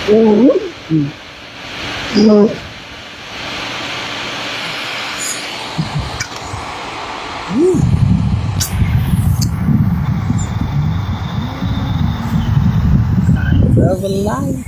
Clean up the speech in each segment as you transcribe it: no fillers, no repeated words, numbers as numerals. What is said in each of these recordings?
Signs of life.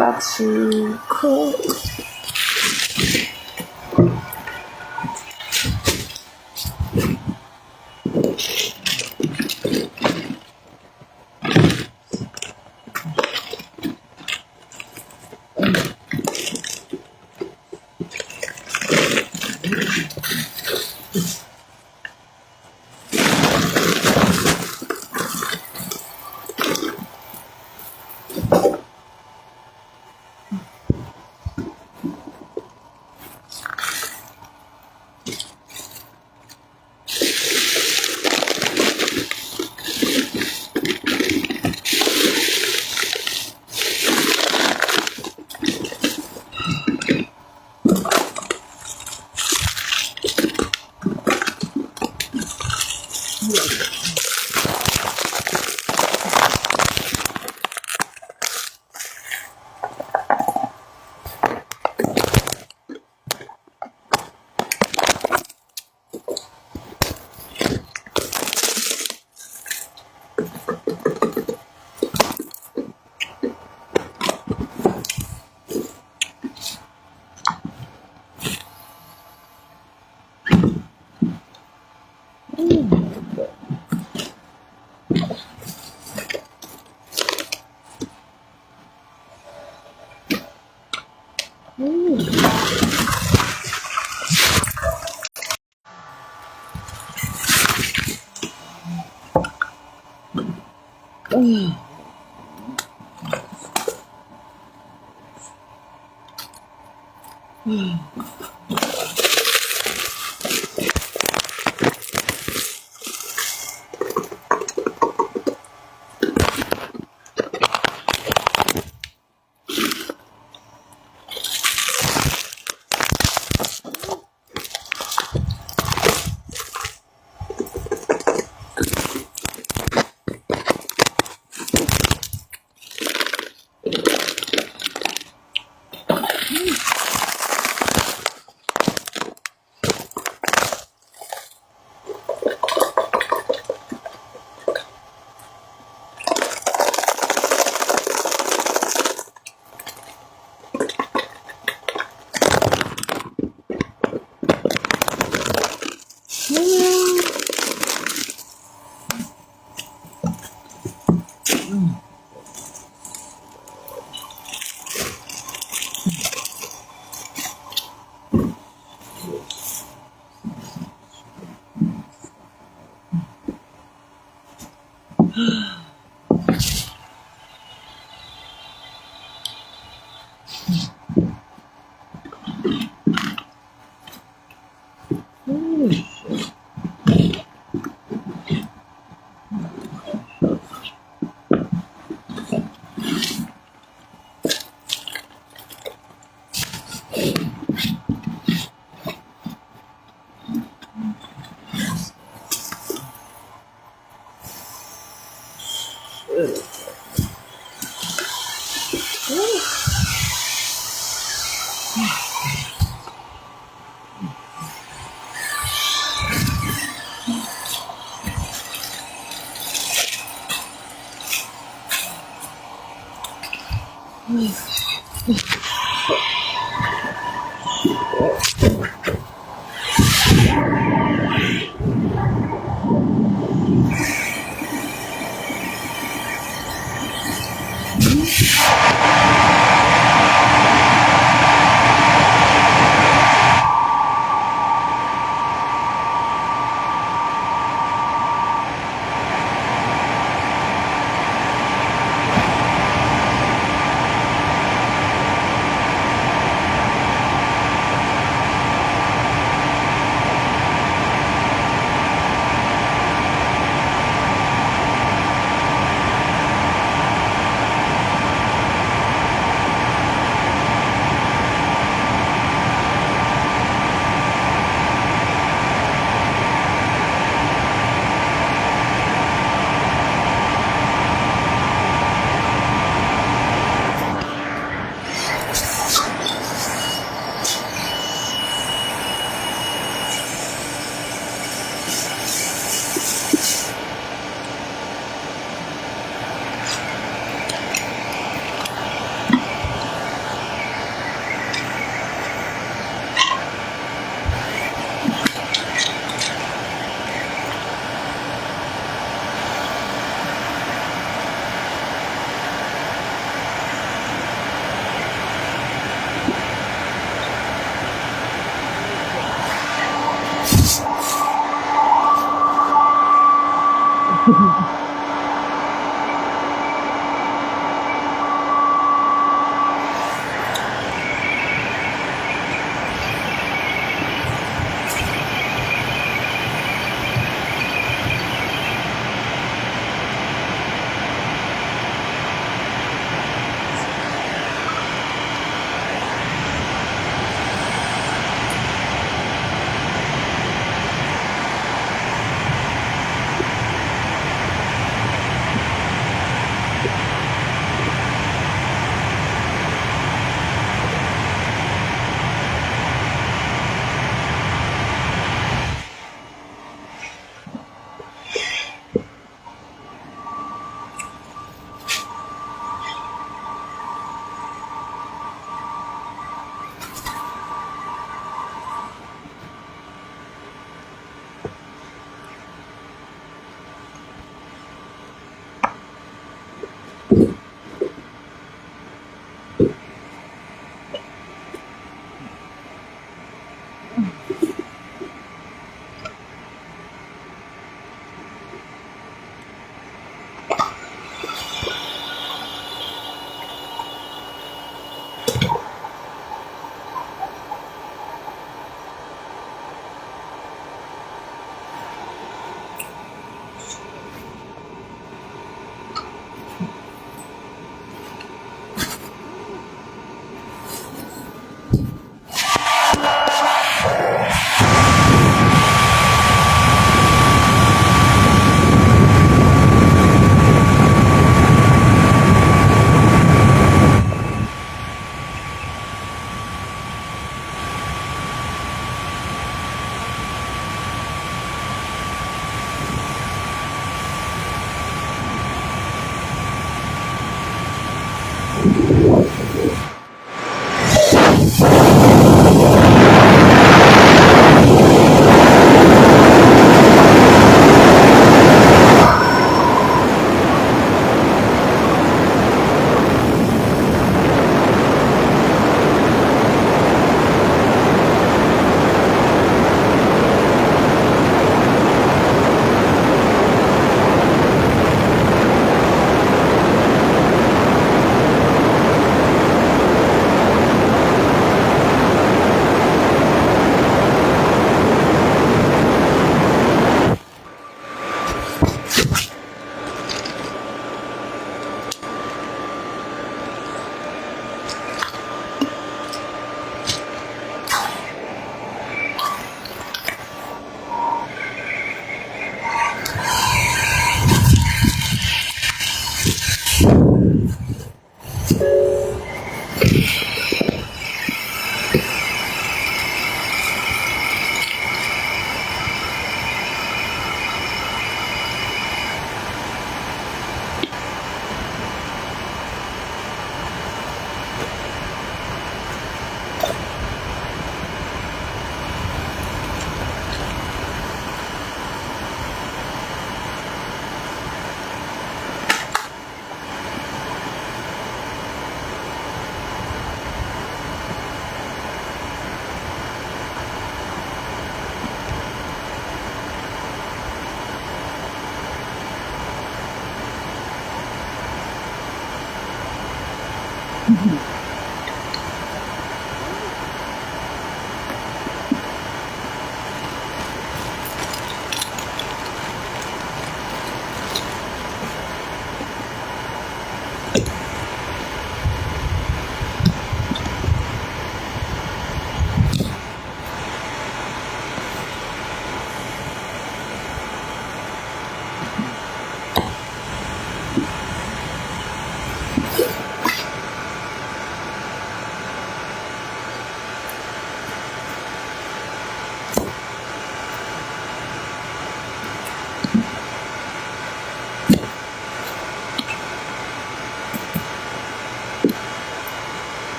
That's cool.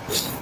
Yeah.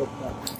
put that.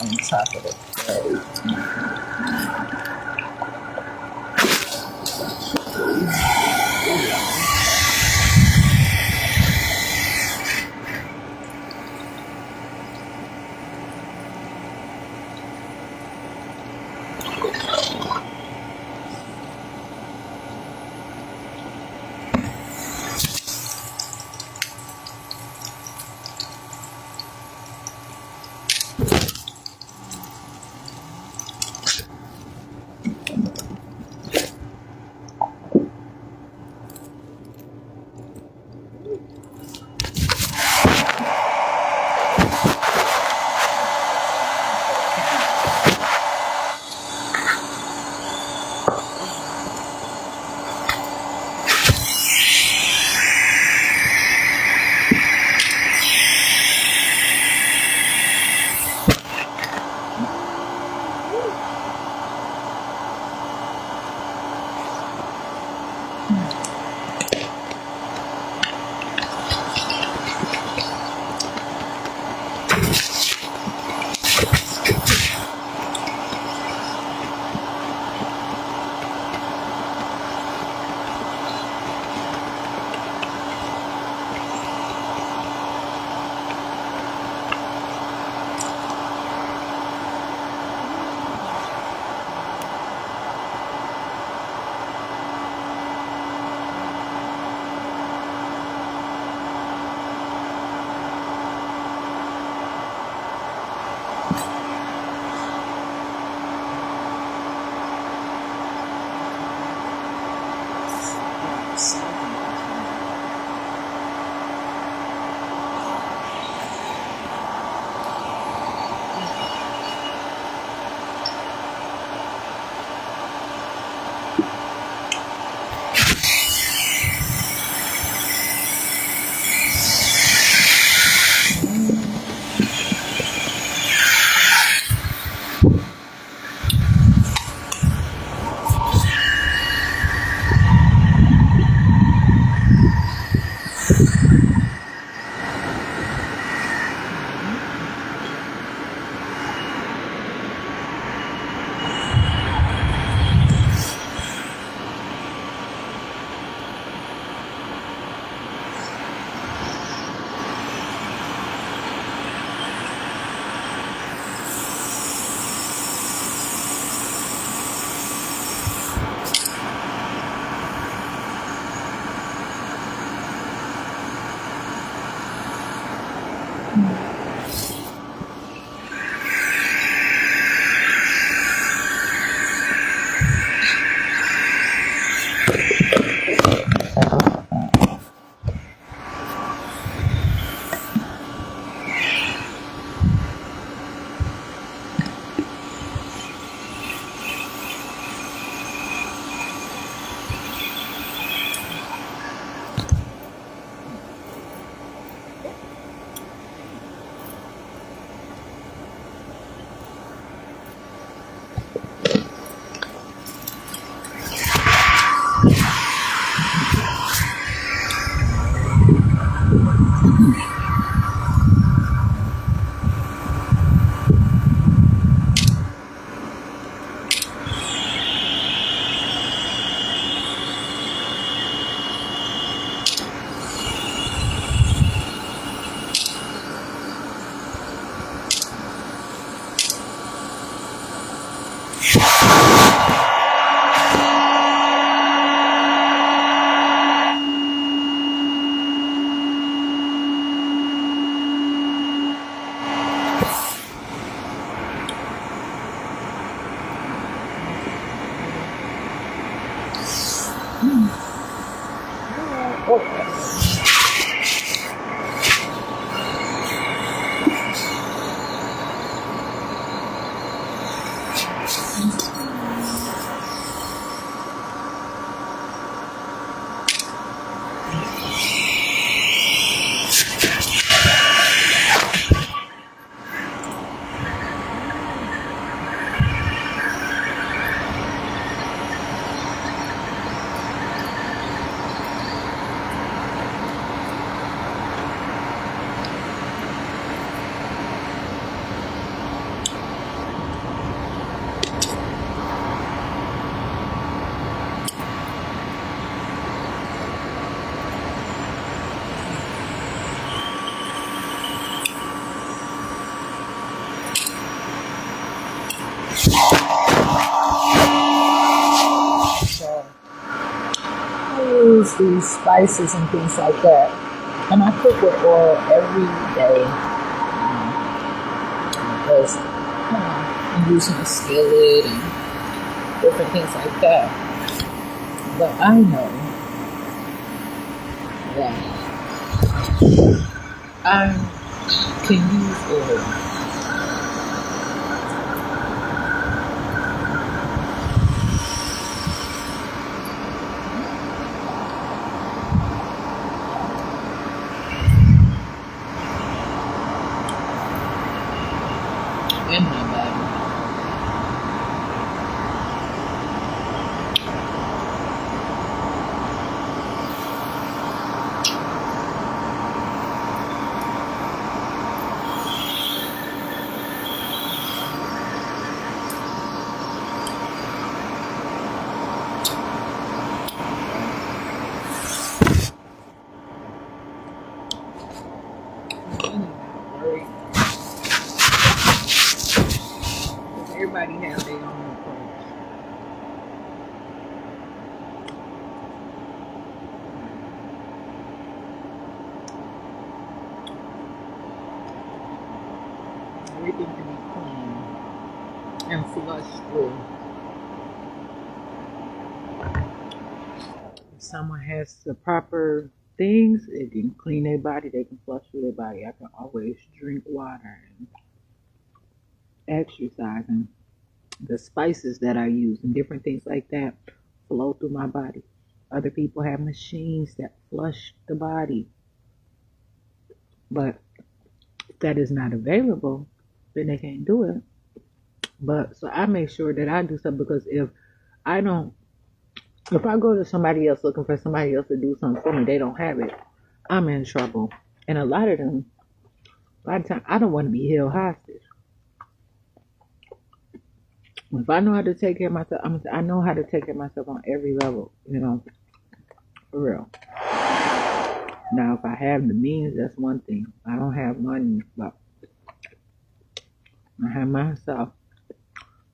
on top of the plate. use these spices and things like that. And I cook with oil every day. Because I'm using a skillet and different things like that. But I know that I can use oil. In my body. Everybody has their own approach. Everything can be clean and flushed through. If someone has the proper things, it can clean their body, they can flush through their body. I can always drink water and exercise, and the spices that I use and different things like that flow through my body. Other people have machines that flush the body, but if that is not available, then they can't do it. But so I make sure that I do something, because if I don't, if I go to somebody else looking for somebody else to do something for me, they don't have it, I'm in trouble. And a lot of them, a lot of times, I don't want to be held hostage. If I know how to take care of myself, I know how to take care of myself on every level, for real. Now, if I have the means, that's one thing. I don't have money, but I have myself.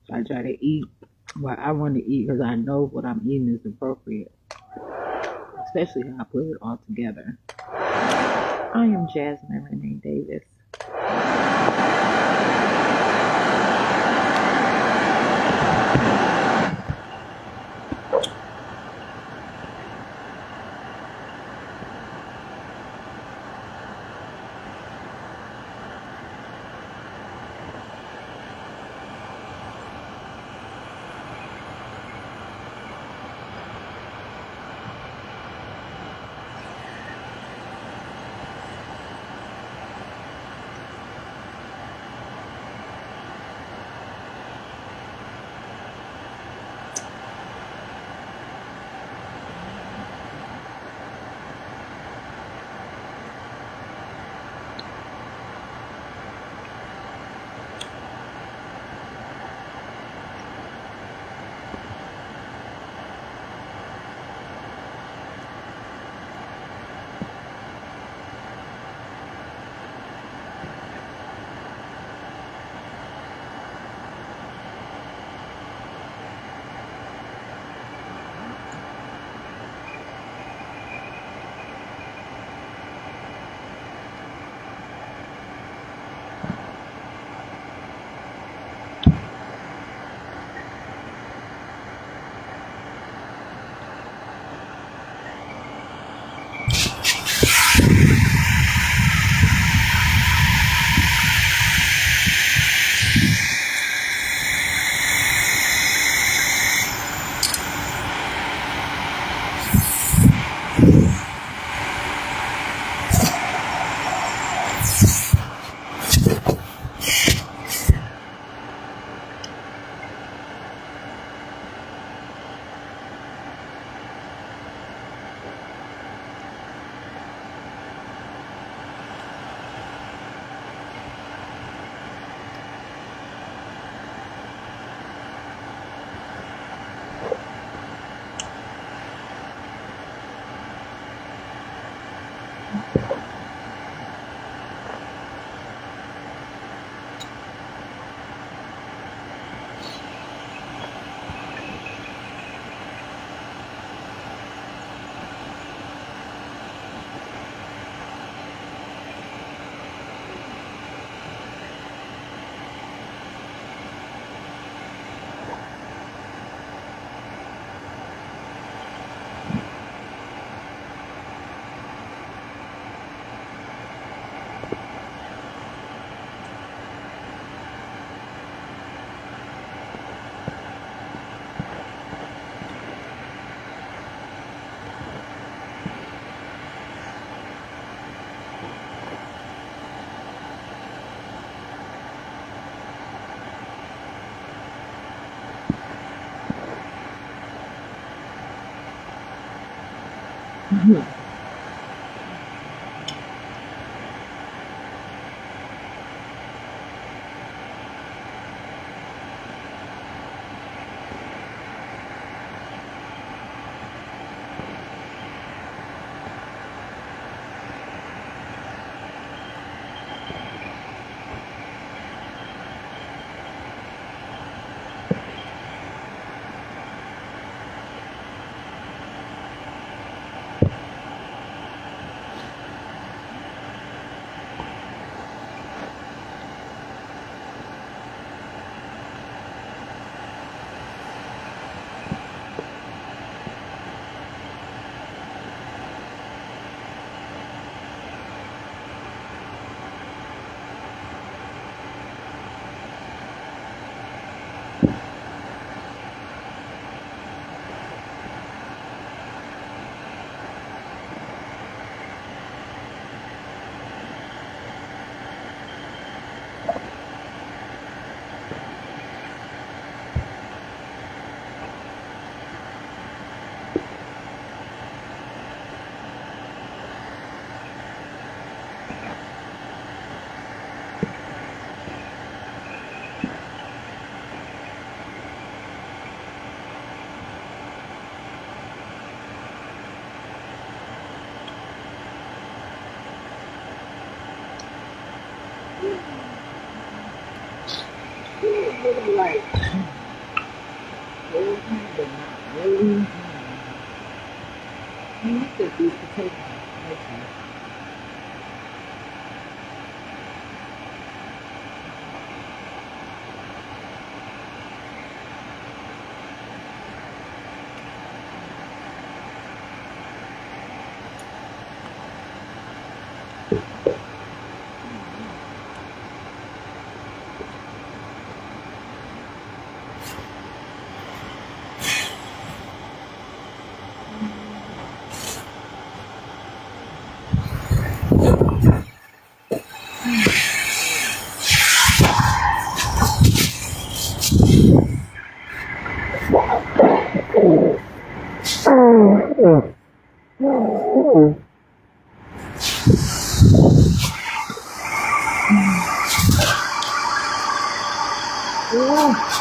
So I try to eat what I want to eat, because I know what I'm eating is appropriate, especially how I put it all together. I am Jasmine Renee Davis. Really like really but not really. I like the sweet potato. Okay. Yeah.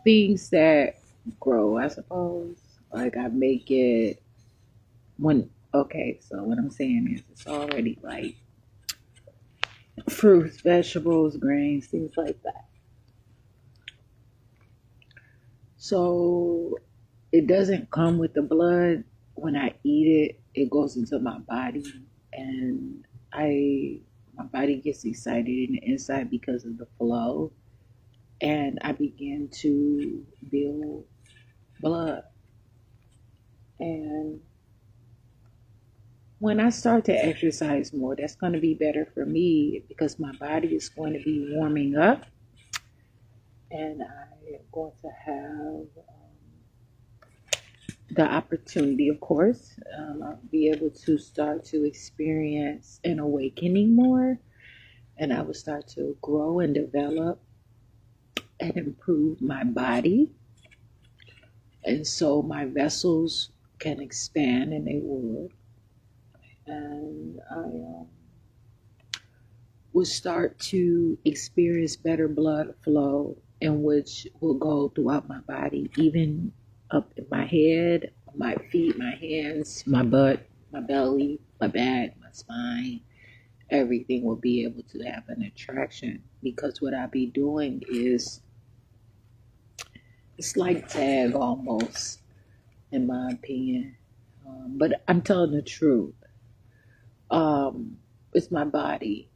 things that grow, I suppose. Like I make it when okay, so what I'm saying is it's already like fruits, vegetables, grains, things like that. So it doesn't come with the blood. When I eat it, it goes into my body, and I my body gets excited in the inside because of the flow, and I begin to build blood. And when I start to exercise more, that's going to be better for me because my body is going to be warming up, and I am going to have the opportunity, of course, I'll be able to start to experience an awakening more, and I will start to grow and develop and improve my body. And so my vessels can expand, and they would. And I will start to experience better blood flow, in which will go throughout my body, even up in my head, my feet, my hands, my butt, my belly, my back, my spine. Everything will be able to have an attraction because what I be doing is it's like tag almost, in my opinion. But I'm telling the truth. It's my body,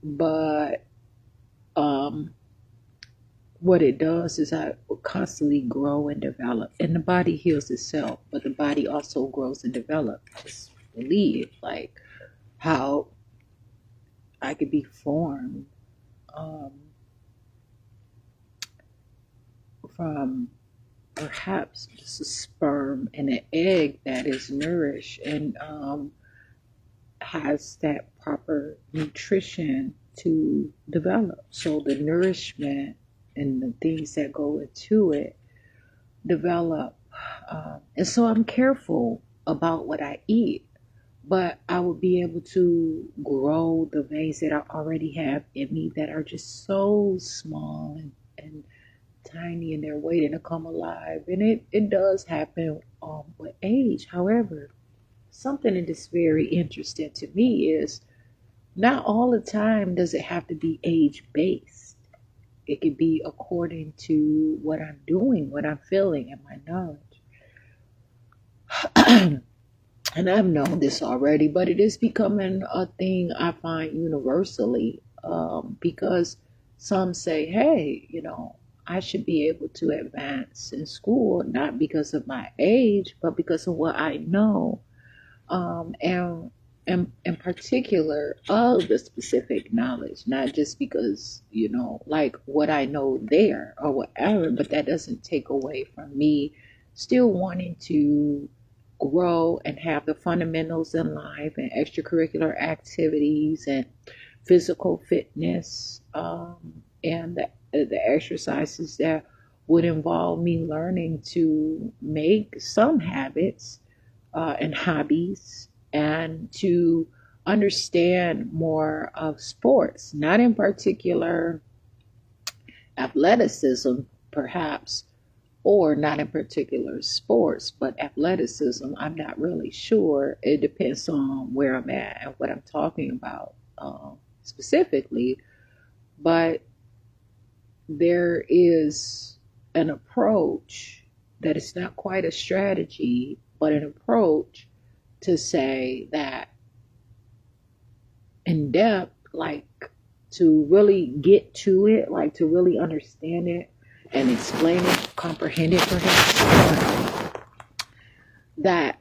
but um, what it does is I will constantly grow and develop, and the body heals itself, but the body also grows and develops. Just believe, like how I could be formed um, from perhaps just a sperm and an egg that is nourished and has that proper nutrition to develop. So the nourishment and the things that go into it develop. And so I'm careful about what I eat, but I will be able to grow the veins that I already have in me that are just so small and tiny, and they're waiting to come alive. And it does happen with age. However, something that is very interesting to me is not all the time does it have to be age based. It could be according to what I'm doing, what I'm feeling, and my knowledge. And I've known this already, but it is becoming a thing I find universally because some say, hey, I should be able to advance in school, not because of my age, but because of what I know, and in particular of the specific knowledge, not just because, like what I know there or whatever, but that doesn't take away from me still wanting to grow and have the fundamentals in life and extracurricular activities and physical fitness, and the exercises that would involve me learning to make some habits and hobbies and to understand more of sports, not in particular athleticism, perhaps, or not in particular sports, but athleticism. I'm not really sure. It depends on where I'm at and what I'm talking about specifically. But there is an approach that is not quite a strategy, but an approach to say that in depth, like to really get to it, like to really understand it and explain it, comprehend it perhaps, that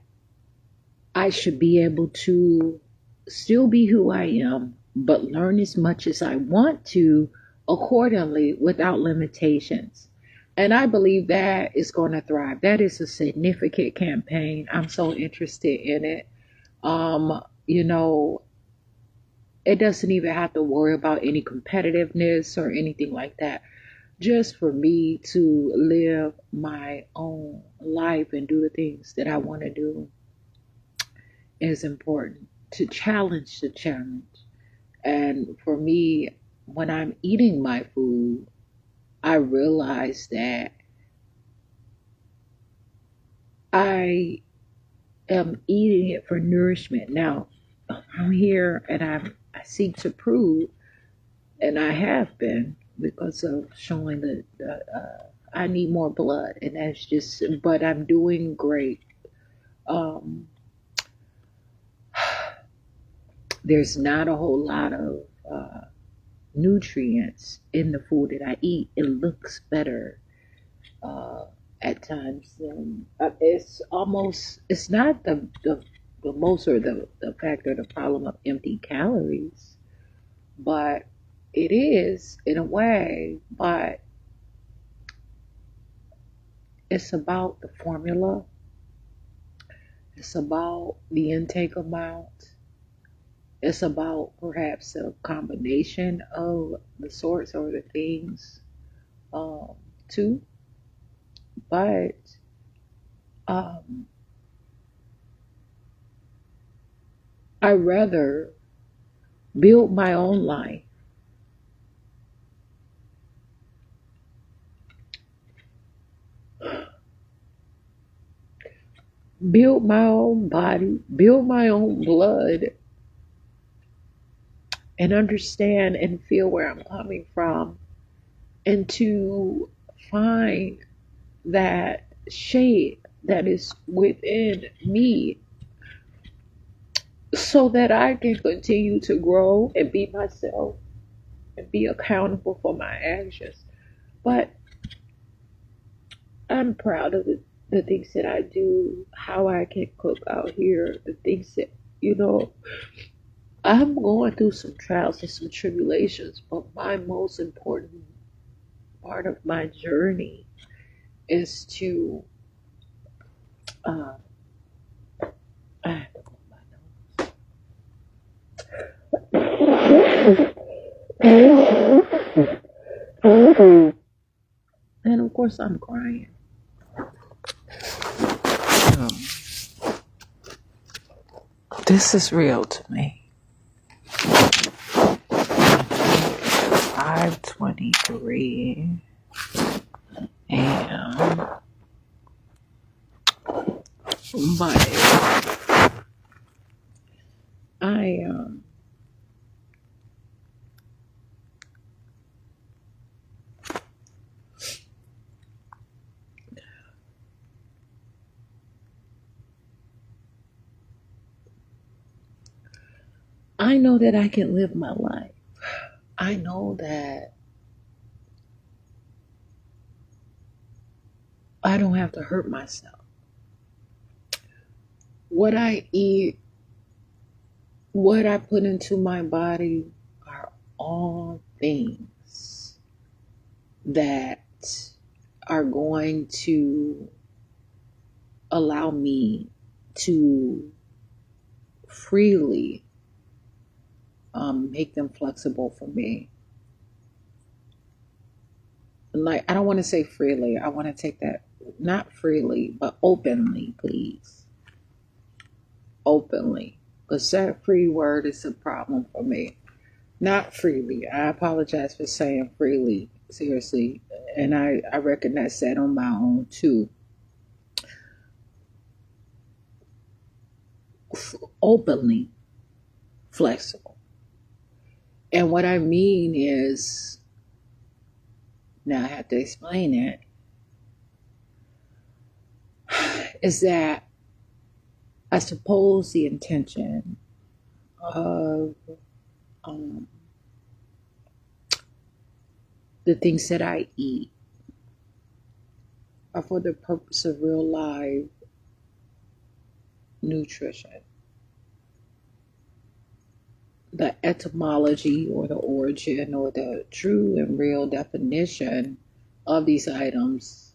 I should be able to still be who I am, but learn as much as I want to accordingly without limitations. And I believe that is going to thrive. That is a significant campaign. I'm so interested in it. You know, it doesn't even have to worry about any competitiveness or anything like that. Just for me to live my own life and do the things that I want to do is important. To challenge the challenge. And for me, when I'm eating my food, I realized that I am eating it for nourishment. Now, I'm here and I seek to prove, and I have been because of showing that I need more blood, and that's just, but I'm doing great. Um, there's not a whole lot of nutrients in the food that I eat. It looks better uh, at times. It's almost, it's not the most or the fact or the problem of empty calories, but it is in a way, but it's about the formula, it's about the intake amount, it's about perhaps a combination of the sorts or the things um, too. But um, I rather build my own life, build my own body, build my own blood, and understand and feel where I'm coming from, and to find that shade that is within me so that I can continue to grow and be myself and be accountable for my actions. But I'm proud of the things that I do, how I can cook out here, the things that, you know, I'm going through some trials and some tribulations, but my most important part of my journey is to, uh, I have to blow my nose. And of course, I'm crying. Um, this is real to me. 5:23 a.m. But I I know that I can live my life. I know that I don't have to hurt myself. What I eat, what I put into my body are all things that are going to allow me to freely make them flexible for me. Like, I don't want to say freely, I want to take that, not freely, but openly, please. Openly. Because that free word is a problem for me. Not freely. I apologize for saying freely, seriously. And I recognize that on my own too. Openly flexible. And what I mean is, now I have to explain it, is that I suppose the intention of um, the things that I eat are for the purpose of real life nutrition. The etymology or the origin or the true and real definition of these items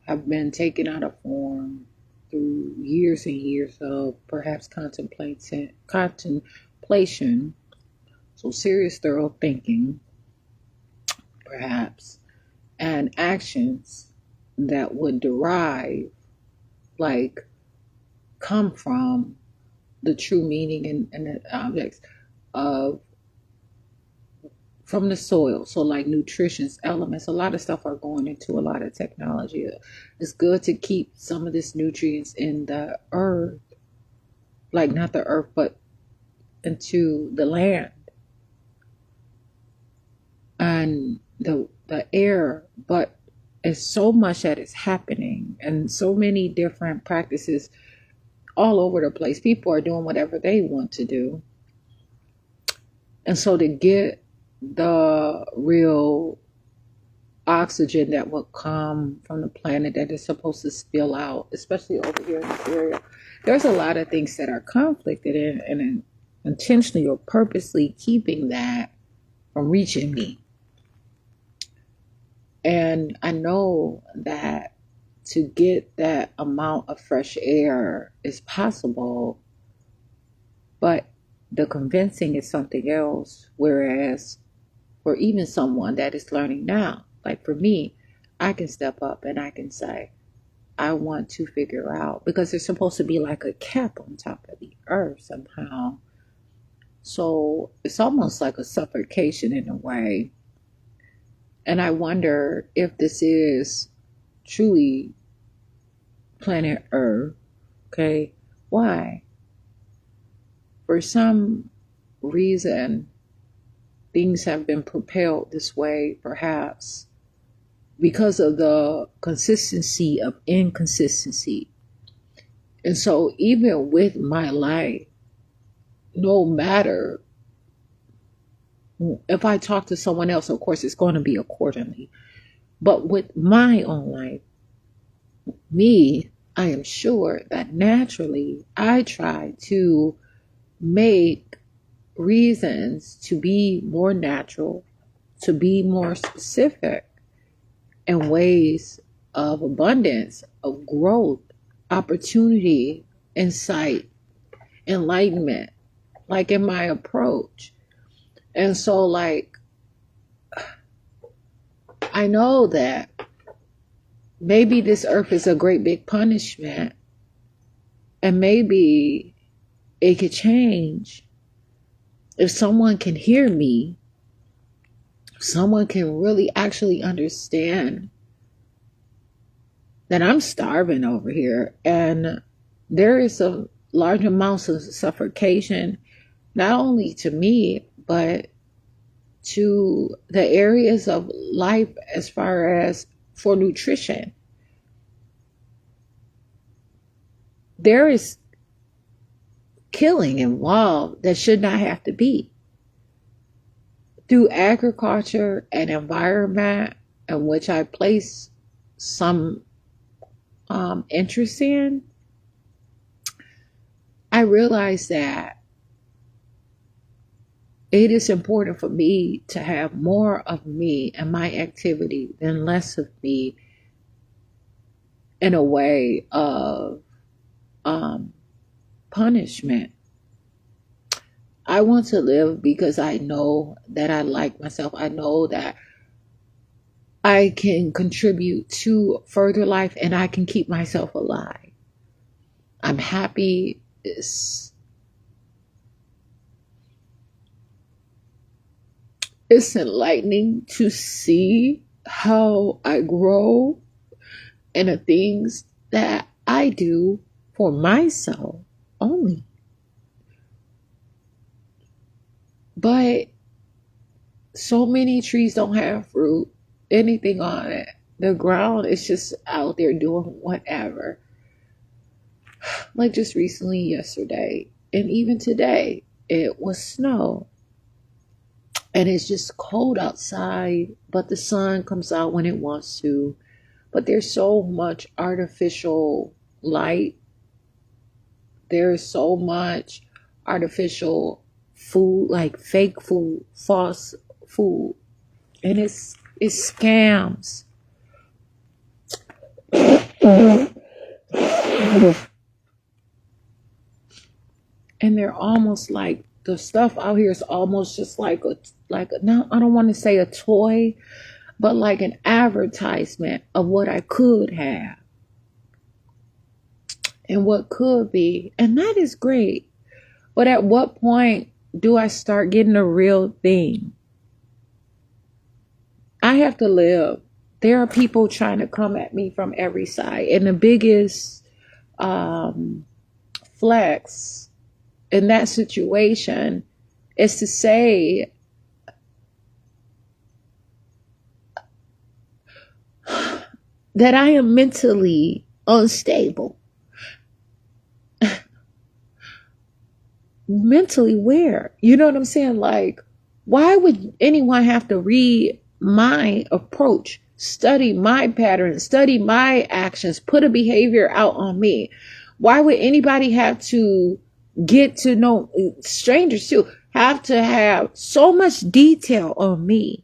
have been taken out of form through years and years of perhaps contemplation, so serious, thorough thinking, perhaps, and actions that would derive, like, come from the true meaning and the objects of from the soil. So like nutrition's elements, a lot of stuff are going into a lot of technology. It's good to keep some of this nutrients in the earth, like not the earth, but into the land and the air. But it's so much that is happening and so many different practices all over the place. People are doing whatever they want to do. And so to get the real oxygen that will come from the planet that is supposed to spill out, especially over here in this area, there's a lot of things that are conflicted and intentionally or purposely keeping that from reaching me. And I know that to get that amount of fresh air is possible, but the convincing is something else. Whereas for even someone that is learning now, like for me, I can step up and I can say, I want to figure out, because there's supposed to be like a cap on top of the earth somehow. So it's almost like a suffocation in a way. And I wonder if this is truly planet Earth. Okay. Why? For some reason, things have been propelled this way, perhaps because of the consistency of inconsistency. And so, even with my life, no matter if I talk to someone else, of course, it's going to be accordingly. But with my own life, me, I am sure that naturally I try to make reasons to be more natural, to be more specific in ways of abundance, of growth, opportunity, insight, enlightenment, like in my approach. And so, like, I know that maybe this earth is a great big punishment, and maybe it could change if someone can hear me, someone can really actually understand that I'm starving over here and there is a large amounts of suffocation, not only to me, but to the areas of life as far as for nutrition. There is killing involved that should not have to be. Through agriculture and environment, in which I place some interest in, I realize that it is important for me to have more of me and my activity than less of me, in a way of punishment. I want to live because I know that I like myself. I know that I can contribute to further life and I can keep myself alive. I'm happy. It's enlightening to see how I grow and the things that I do for myself only. But so many trees don't have fruit, anything on it. The ground is just out there doing whatever. Like just recently, yesterday, and even today, it was snow. And it's just cold outside, but the sun comes out when it wants to. But there's so much artificial light. There's so much artificial food, like fake food, false food. And it's scams. And they're almost like, the stuff out here is almost just like a now I don't want to say a toy, but like an advertisement of what I could have and what could be. And that is great. But at what point do I start getting the real thing? I have to live. There are people trying to come at me from every side. And the biggest flex in that situation is to say that I am mentally unstable. Mentally where? You know what I'm saying? Like, why would anyone have to read my approach, study my patterns, study my actions, put a behavior out on me? Why would anybody have to get to know strangers too, have to have so much detail on me?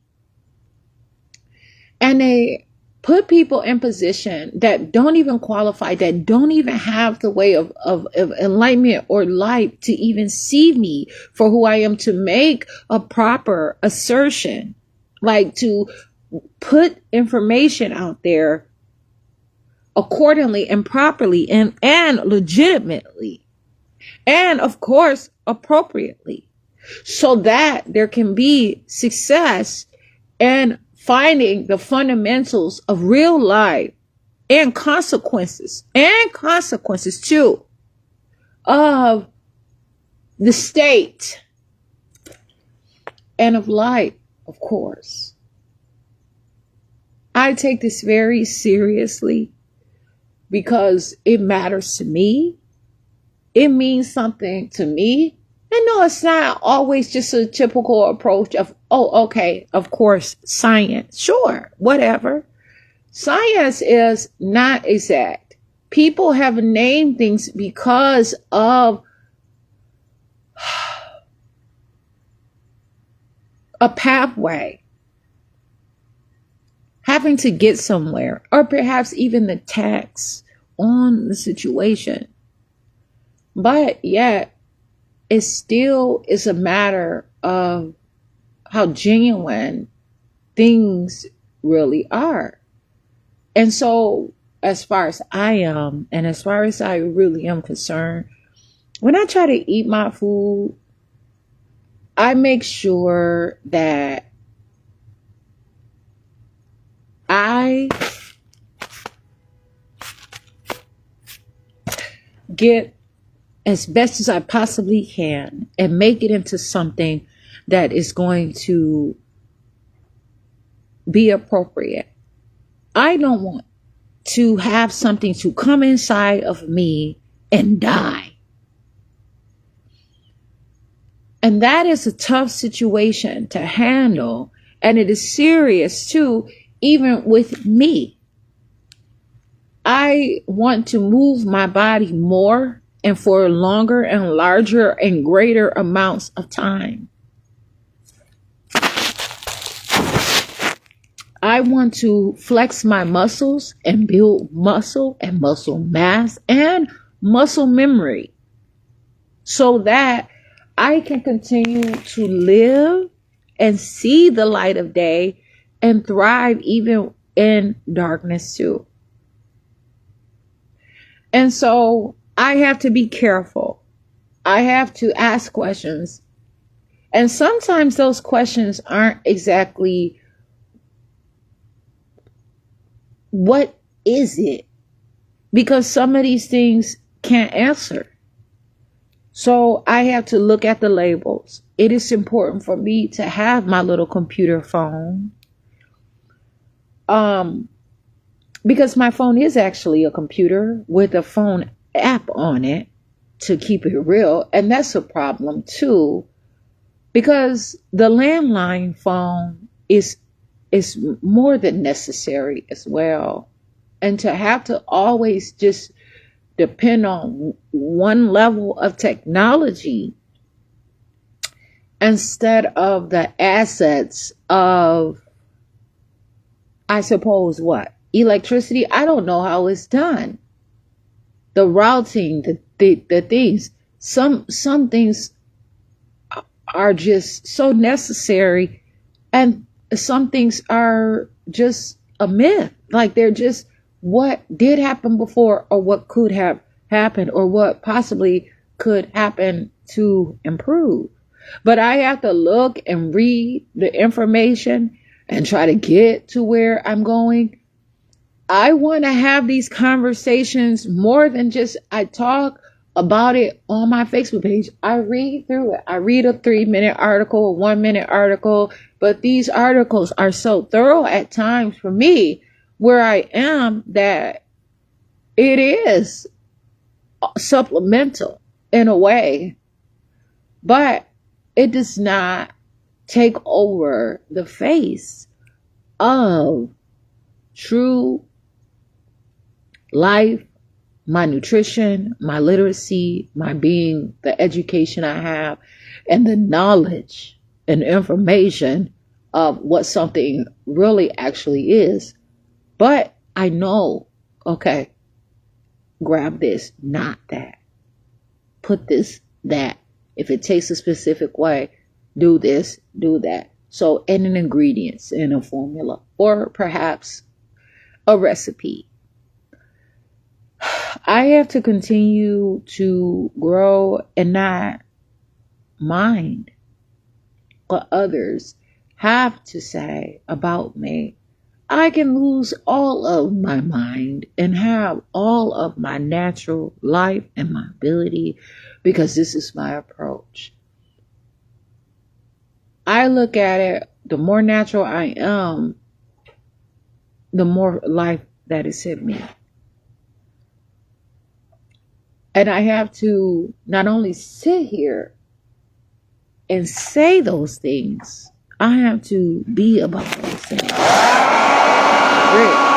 And they put people in position that don't even qualify, that don't even have the way of enlightenment or light to even see me for who I am, to make a proper assertion, like to put information out there accordingly and properly and legitimately, and of course appropriately, so that there can be success and finding the fundamentals of real life and consequences too of the state and of life, of course. I take this very seriously because it matters to me. It means something to me. And no, it's not always just a typical approach of, oh, okay, of course, science. Sure, whatever. Science is not exact. People have named things because of a pathway, having to get somewhere, or perhaps even the tax on the situation. But yet, it still is a matter of how genuine things really are. And so, as far as I am, and as far as I really am concerned, when I try to eat my food, I make sure that I get as best as I possibly can and make it into something that is going to be appropriate. I don't want to have something to come inside of me and die. And that is a tough situation to handle. And it is serious too, even with me. I want to move my body more and for longer and larger and greater amounts of time. I want to flex my muscles and build muscle and muscle mass and muscle memory so that I can continue to live and see the light of day and thrive even in darkness too. And so I have to be careful. I have to ask questions. And sometimes those questions aren't exactly, what is it? Because some of these things can't answer. So I have to look at the labels. It is important for me to have my little computer phone. Because my phone is actually a computer with a phone app on it, to keep it real. And that's a problem too, because the landline phone is more than necessary as well. And to have to always just depend on one level of technology instead of the assets of, I suppose, what? Electricity. I don't know how it's done. The routing, the things. Some things are just so necessary, and some things are just a myth. Like they're just what did happen before, or what could have happened, or what possibly could happen to improve. But I have to look and read the information and try to get to where I'm going. I want to have these conversations more than just I talk about it on my Facebook page. I read through it. I read a 3-minute article, a 1-minute article, but these articles are so thorough at times for me where I am that it is supplemental in a way, but it does not take over the face of true life, my nutrition, my literacy, my being, the education I have, and the knowledge and information of what something really actually is. But I know, okay, grab this, not that. Put this, that. If it tastes a specific way, do this, do that. So, and an ingredients in a formula, or perhaps a recipe. I have to continue to grow and not mind what others have to say about me. I can lose all of my mind and have all of my natural life and my ability because this is my approach. I look at it, the more natural I am, the more life that is in me. And I have to not only sit here and say those things, I have to be about those things. Really.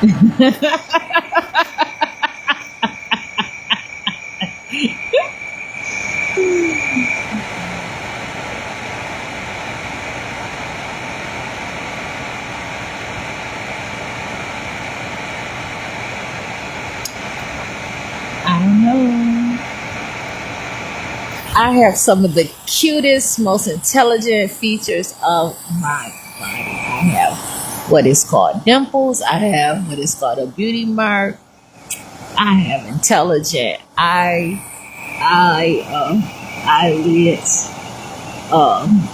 I don't know. I have some of the cutest, most intelligent features of my body. I have what is called dimples. I have what is called a beauty mark. I have intelligent eyelids,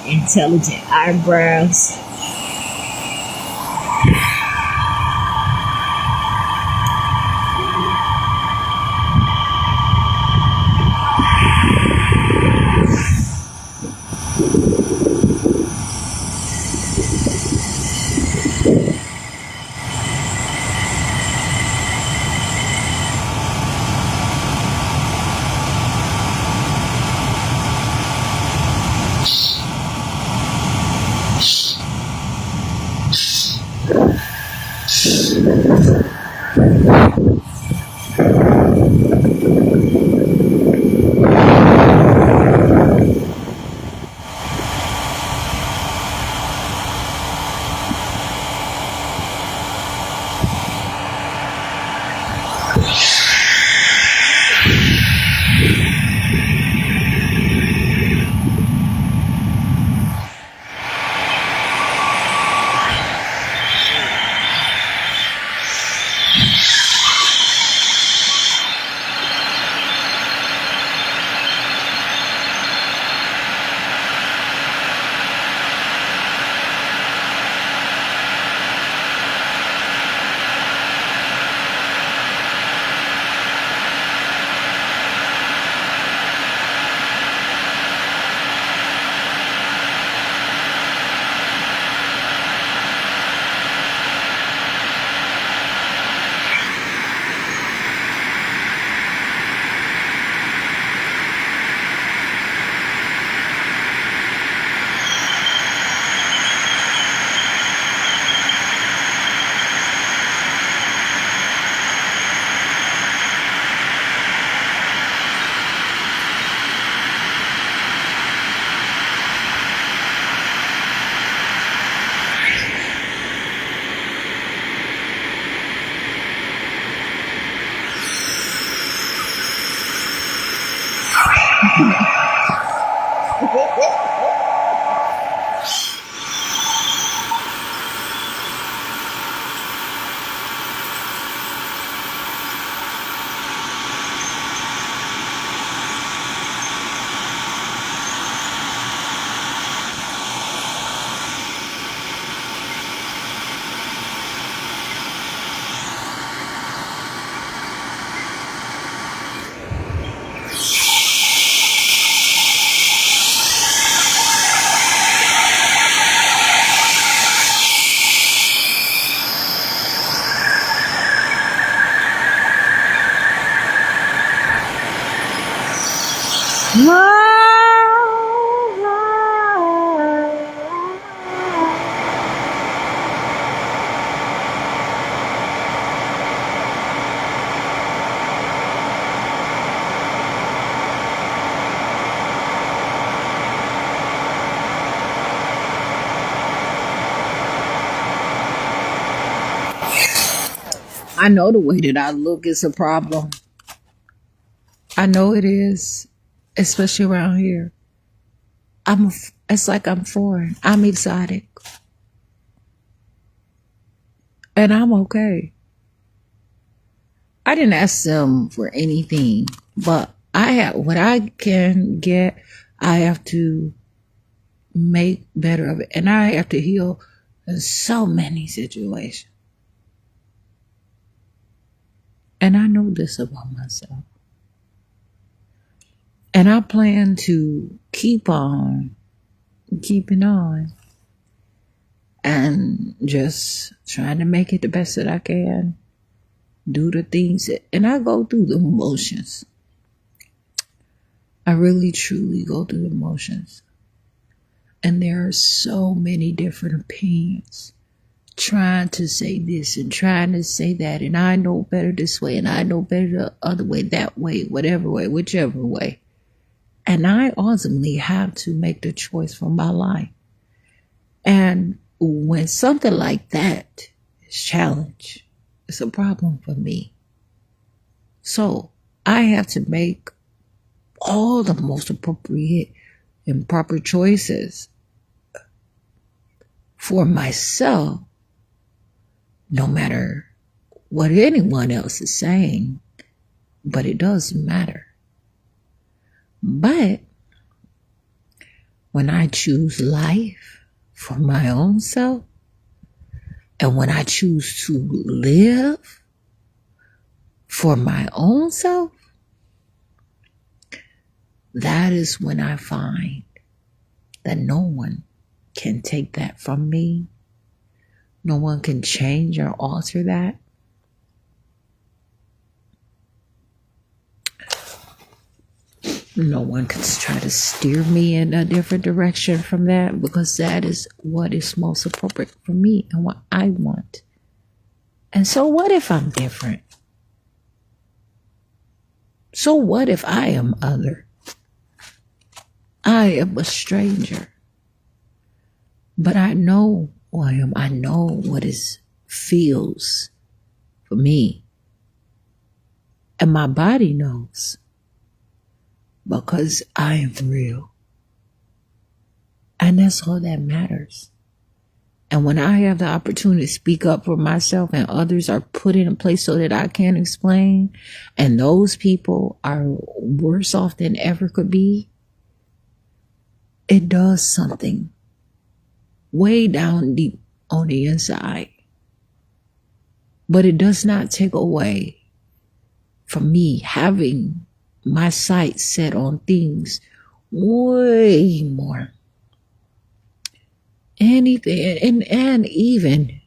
intelligent eyebrows. I know the way that I look is a problem. I know it is, especially around here. It's like I'm foreign. I'm exotic, and I'm okay. I didn't ask them for anything, but I have what I can get. I have to make better of it, and I have to heal in so many situations. And I know this about myself, and I plan to keep on keeping on and just trying to make it the best that I can. Do the things that, and I go through the emotions. I really truly go through the emotions. And there are so many different opinions, trying to say this and trying to say that, and I know better this way, and I know better the other way, that way, whatever way, whichever way. And I ultimately have to make the choice for my life. And when something like that is challenged, it's a problem for me. So I have to make all the most appropriate and proper choices for myself, no matter what anyone else is saying, but it does matter. But when I choose life for my own self, and when I choose to live for my own self, that is when I find that no one can take that from me. No one can change or alter that. No one can try to steer me in a different direction from that, because that is what is most appropriate for me and what I want. And so what if I'm different? So what if I am other? I am a stranger. But I know who I am. I know what it feels for me. And my body knows, because I am real. And that's all that matters. And when I have the opportunity to speak up for myself and others are put in a place so that I can't explain, and those people are worse off than ever could be, it does something way down deep on the inside. But it does not take away from me having my sights set on things way more. Anything, and even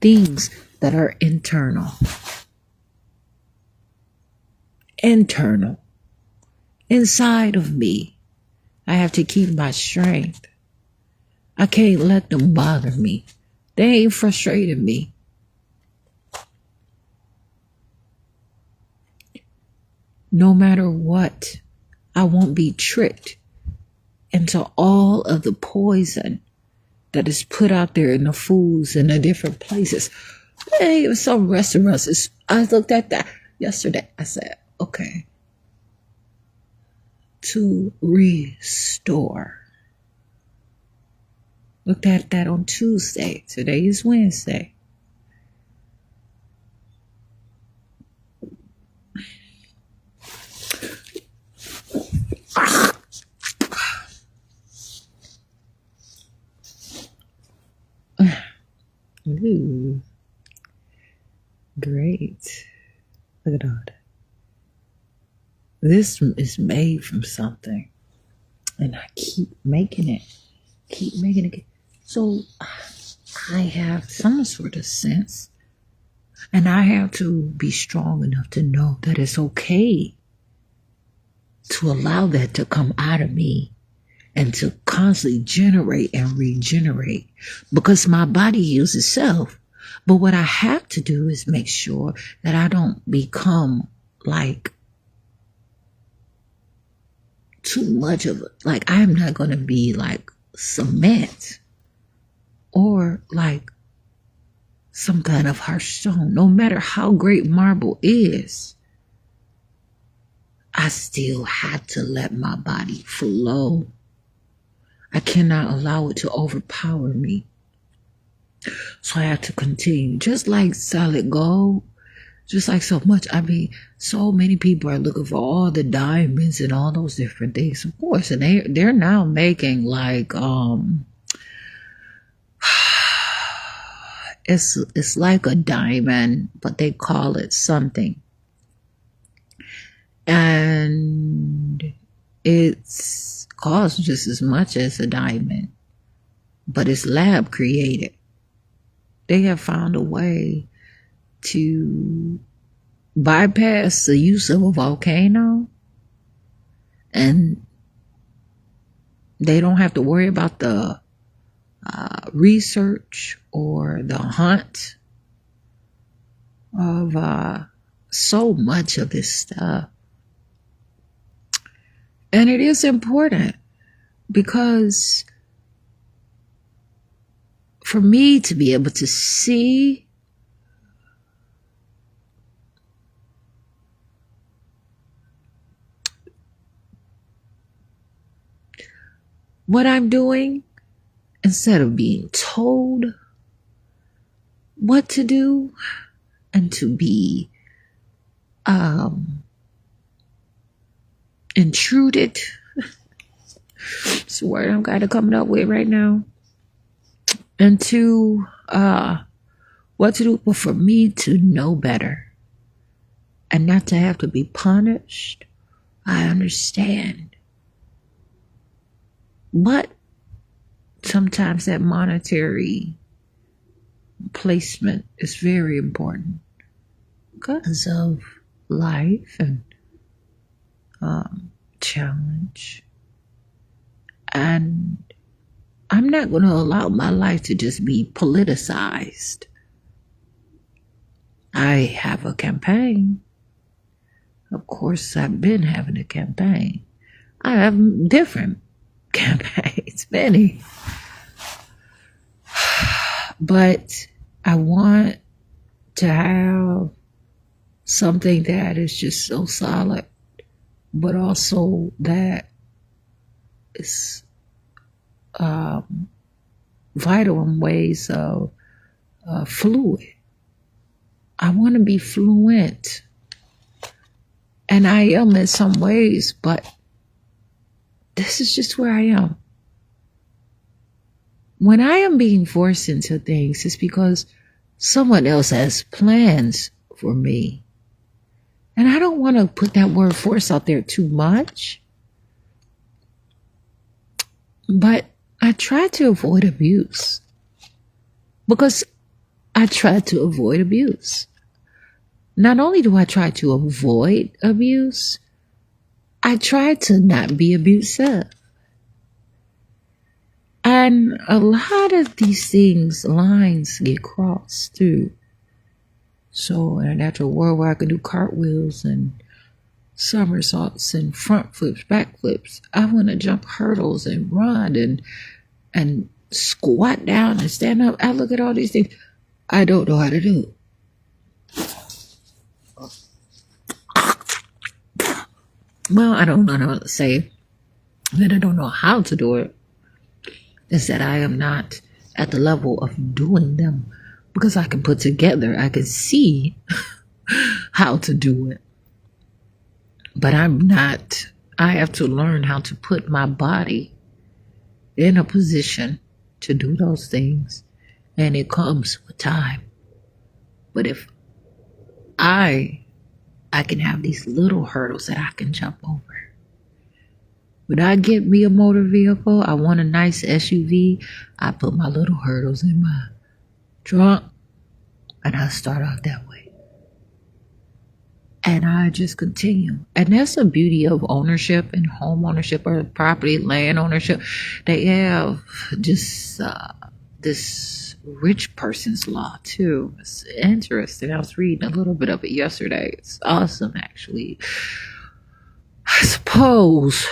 things that are internal. Internal. Inside of me. I have to keep my strength. I can't let them bother me. They ain't frustrating me. No matter what, I won't be tricked into all of the poison that is put out there in the foods and the different places. Hey, some restaurants, I looked at that yesterday. I said, okay, to restore. Looked at that on Tuesday. Today is Wednesday. Ooh, great. Look at all that. This is made from something. And I keep making it. So I have some sort of sense. And I have to be strong enough to know that it's okay to allow that to come out of me and to constantly generate and regenerate, because my body heals itself. But what I have to do is make sure that I don't become like too much of it. Like, I'm not going to be like cement or like some kind of harsh stone. No matter how great marble is, I still have to let my body flow. I cannot allow it to overpower me. So I have to continue. Just like solid gold, just like so much. I mean, so many people are looking for all the diamonds and all those different things, of course. And they're now making like it's like a diamond, but they call it something. And it's costs just as much as a diamond, but it's lab created. They have found a way to bypass the use of a volcano, and they don't have to worry about the research or the hunt of so much of this stuff. And it is important because for me to be able to see what I'm doing instead of being told what to do, and to be intruded. It's a word I'm kind of coming up with right now. Into what to do, but for me to know better and not to have to be punished. I understand. But sometimes that monetary placement is very important because of life and challenge. And I'm not going to allow my life to just be politicized. I have a campaign. Of course, I've been having a campaign. I have different campaigns, many. But I want to have something that is just so solid, but also that is vital in ways of fluid. I want to be fluent. And I am in some ways, but this is just where I am. When I am being forced into things, it's because someone else has plans for me. And I don't want to put that word force out there too much. But I try to avoid abuse. Because I try to avoid abuse. Not only do I try to avoid abuse, I try to not be abusive. And a lot of these things, lines get crossed too. So in a natural world where I can do cartwheels and somersaults and front flips, back flips, I want to jump hurdles and run and squat down and stand up. I look at all these things I don't know how to do. Well, I don't know how to say that I don't know how to do it. It's that I am not at the level of doing them, because I can put together, I can see how to do it. But I'm not, I have to learn how to put my body in a position to do those things. And it comes with time. But if I can have these little hurdles that I can jump over. When I get me a motor vehicle, I want a nice SUV, I put my little hurdles in my trunk and I start off that way. And I just continue. And that's the beauty of ownership and home ownership or property, land ownership. They have just this rich person's law too. It's interesting. I was reading a little bit of it yesterday. It's awesome, actually. I suppose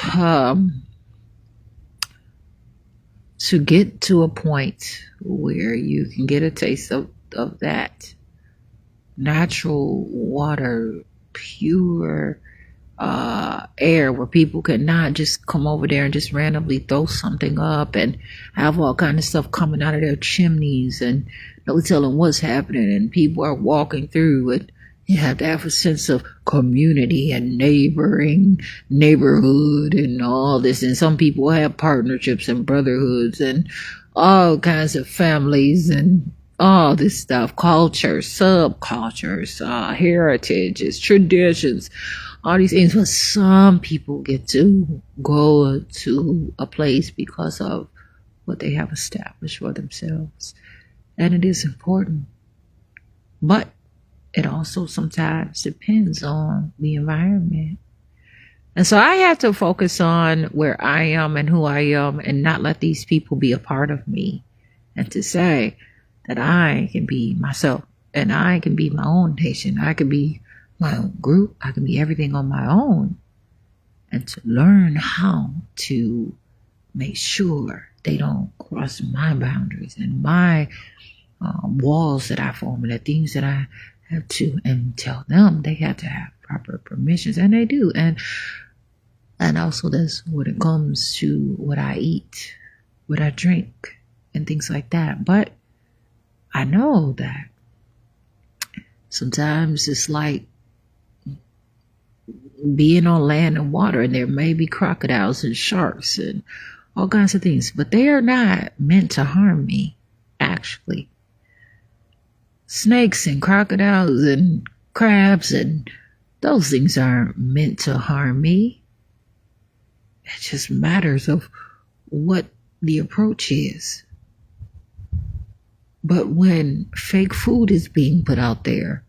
to get to a point where you can get a taste of that natural water, pure air, where people could not just come over there and just randomly throw something up and have all kind of stuff coming out of their chimneys and no telling what's happening, and people are walking through it. You have to have a sense of community and neighborhood and all this. And some people have partnerships and brotherhoods and all kinds of families and all this stuff, cultures, subcultures, heritages, traditions, all these things. But some people get to go to a place because of what they have established for themselves. And it is important. But it also sometimes depends on the environment. And so I have to focus on where I am and who I am and not let these people be a part of me. and to say that I can be myself and I can be my own nation. I can be my own group. I can be everything on my own. And to learn how to make sure they don't cross my boundaries and my walls that I form and the things that I have to, and tell them they have to have proper permissions, and they do. And also that's when it comes to what I eat, what I drink, and things like that. But I know that sometimes it's like being on land and water, and there may be crocodiles and sharks and all kinds of things, but they are not meant to harm me, actually. Snakes and crocodiles and crabs and those things aren't meant to harm me. It just matters of what the approach is. But when fake food is being put out there,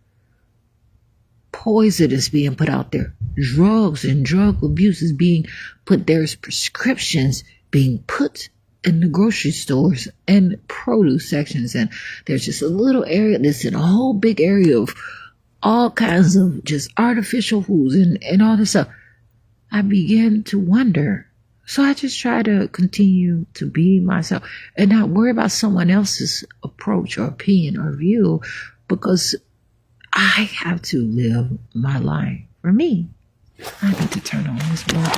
poison is being put out there, drugs and drug abuse is being put, there's prescriptions being put in the grocery stores and produce sections, and there's just a little area that's in a whole big area of all kinds of just artificial foods and all this stuff. I begin to wonder. So I just try to continue to be myself and not worry about someone else's approach or opinion or view, because I have to live my life for me. I need to turn on this blood.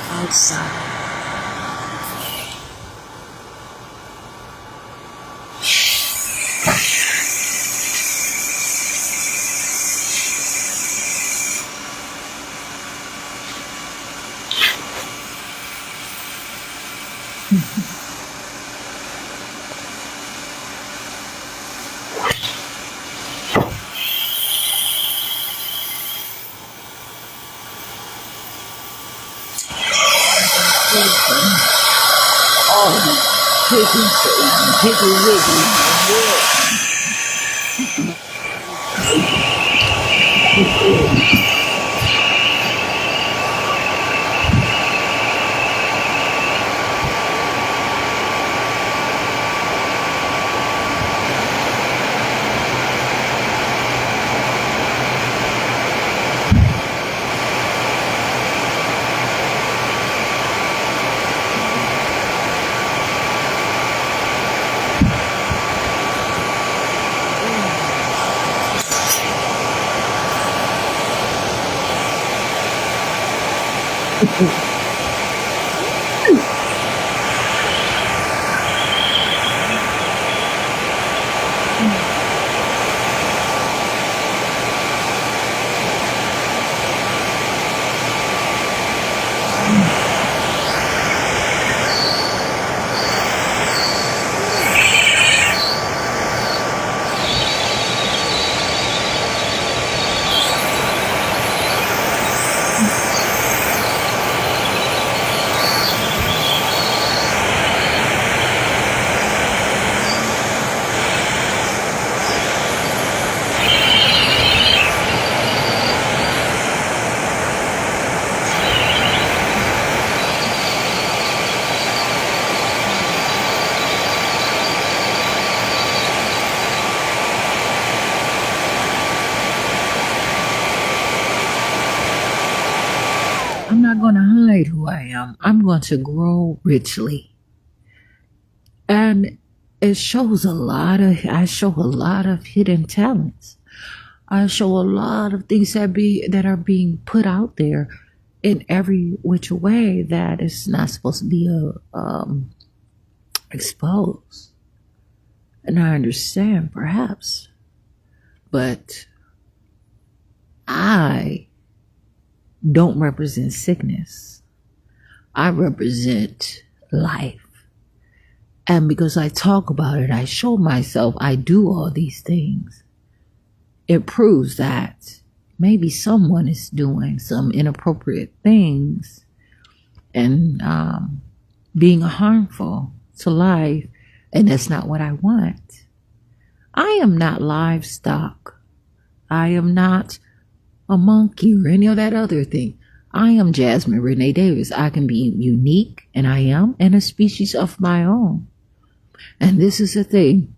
Outside. Oh, picky wiggy. I'm not going to hide who I am. I'm going to grow richly. And it shows I show a lot of hidden talents. I show a lot of things that are being put out there in every which way that is not supposed to be exposed. And I understand, perhaps, but I don't represent sickness. I represent life. And because I talk about it, I show myself I do all these things. It proves that maybe someone is doing some inappropriate things and being harmful to life. And that's not what I want. I am not livestock. I am not a monkey or any of that other thing. I am Jasmine Renee Davis. I can be unique, and I am, and a species of my own. And this is the thing.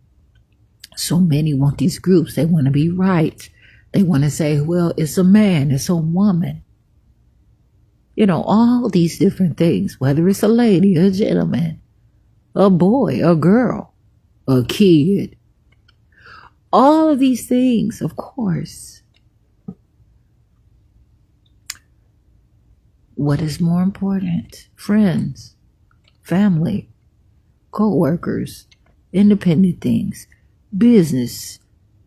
So many want these groups. They want to be right. They want to say, well, it's a man, it's a woman. You know, all these different things, whether it's a lady, a gentleman, a boy, a girl, a kid. All of these things, of course. What is more important? Friends, family, co-workers, independent things, business,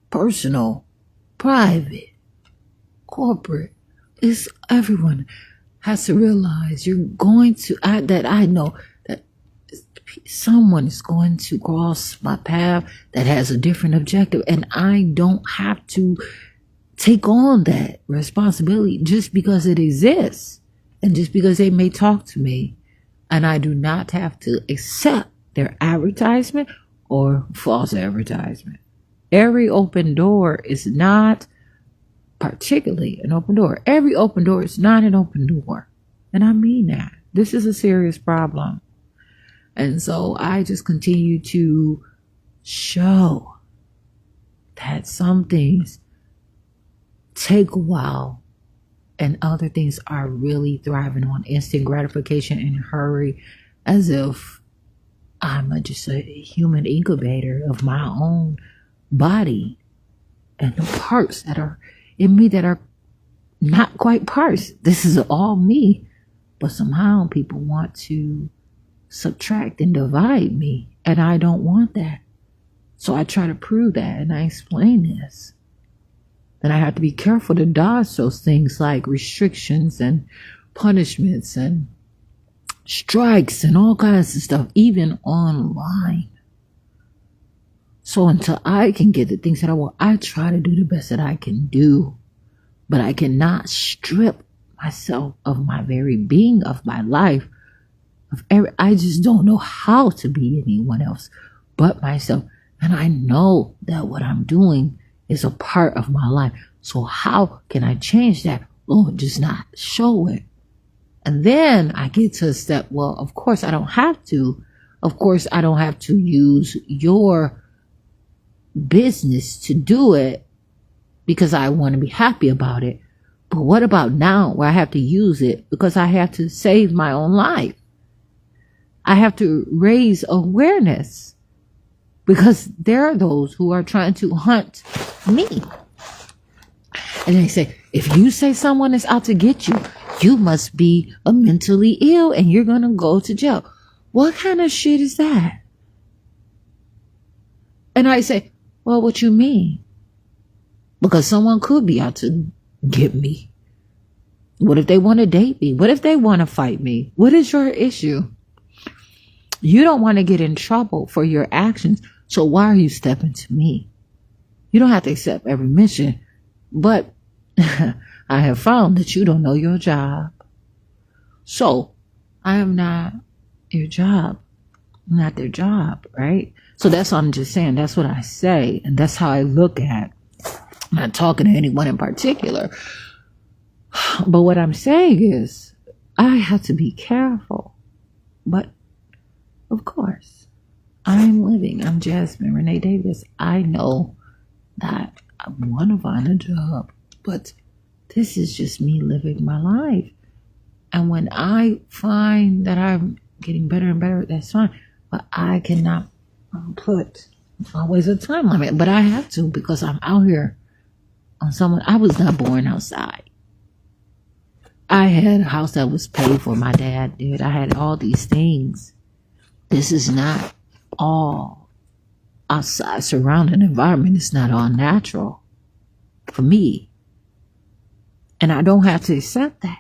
personal, private, corporate. It's everyone has to realize you're going to, I know that someone is going to cross my path that has a different objective, and I don't have to take on that responsibility just because it exists and just because they may talk to me, and I do not have to accept their advertisement or false advertisement. Every open door is not particularly an open door. Every open door is not an open door. And I mean that. This is a serious problem. And so I just continue to show that some things take a while and other things are really thriving on instant gratification and hurry, as if I'm just a human incubator of my own body and the parts that are in me that are not quite parts. This is all me. But somehow people want to subtract and divide me, and I don't want that. So I try to prove that, and I explain this. Then I have to be careful to dodge those things like restrictions and punishments and strikes and all kinds of stuff, even online. So until I can get the things that I want, I try to do the best that I can do. But I cannot strip myself of my very being, of my life. I just don't know how to be anyone else but myself. And I know that what I'm doing is a part of my life. So how can I change that? Lord, just not show it. And then I get to a step, well, of course I don't have to. Of course I don't have to use your business to do it because I want to be happy about it. But what about now where I have to use it because I have to save my own life? I have to raise awareness because there are those who are trying to hunt me. And they say, if you say someone is out to get you, you must be mentally ill and you're going to go to jail. What kind of shit is that? And I say, well, what you mean? Because someone could be out to get me. What if they want to date me? What if they want to fight me? What is your issue? You don't want to get in trouble for your actions. So why are you stepping to me? You don't have to accept every mission. But I have found that you don't know your job. So I am not your job. I'm not their job, right? So that's what I'm just saying. That's what I say. And that's how I look at. I'm not talking to anyone in particular. But what I'm saying is I have to be careful. But of course, I'm living. I'm Jasmine Renee Davis. I know that I want to find a job, but this is just me living my life. And when I find that I'm getting better and better, that's fine. But I cannot put always a time limit. But I have to because I'm out here on someone. I was not born outside. I had a house that was paid for. My dad did. I had all these things. This is not all outside surrounding environment. It's not all natural for me. And I don't have to accept that.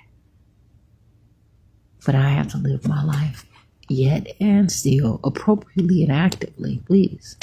but I have to live my life yet and still appropriately and actively, please.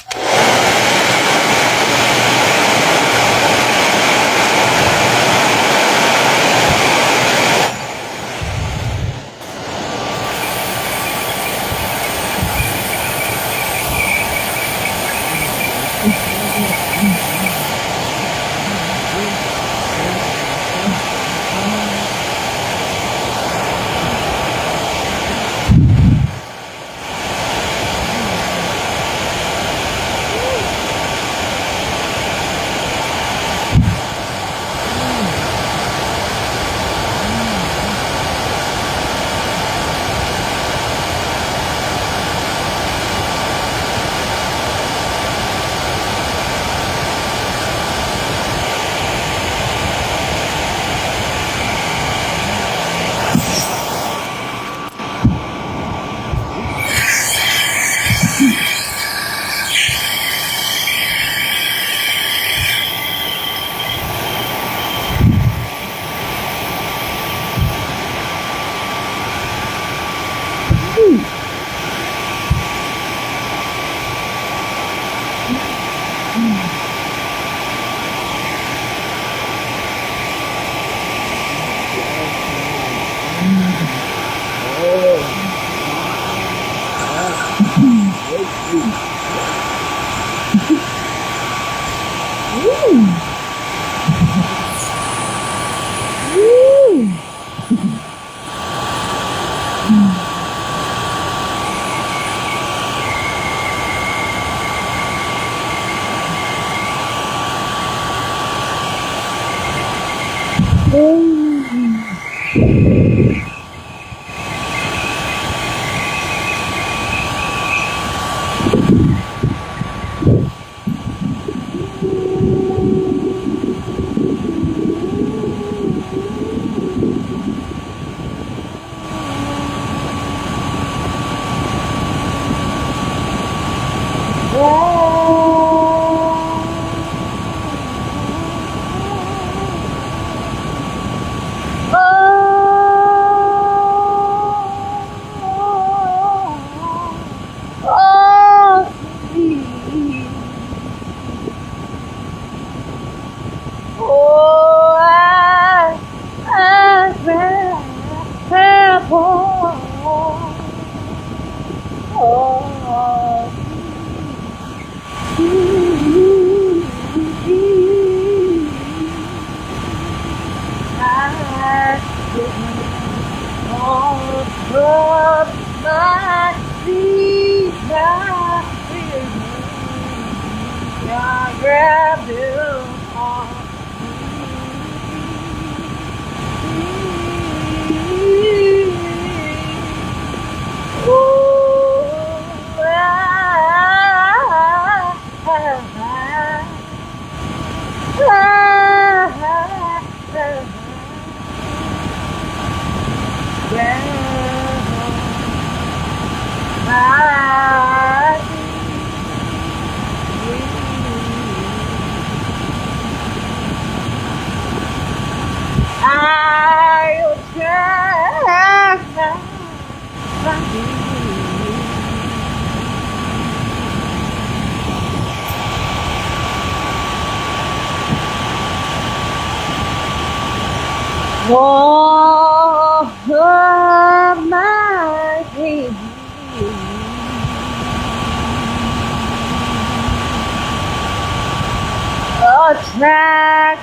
Attract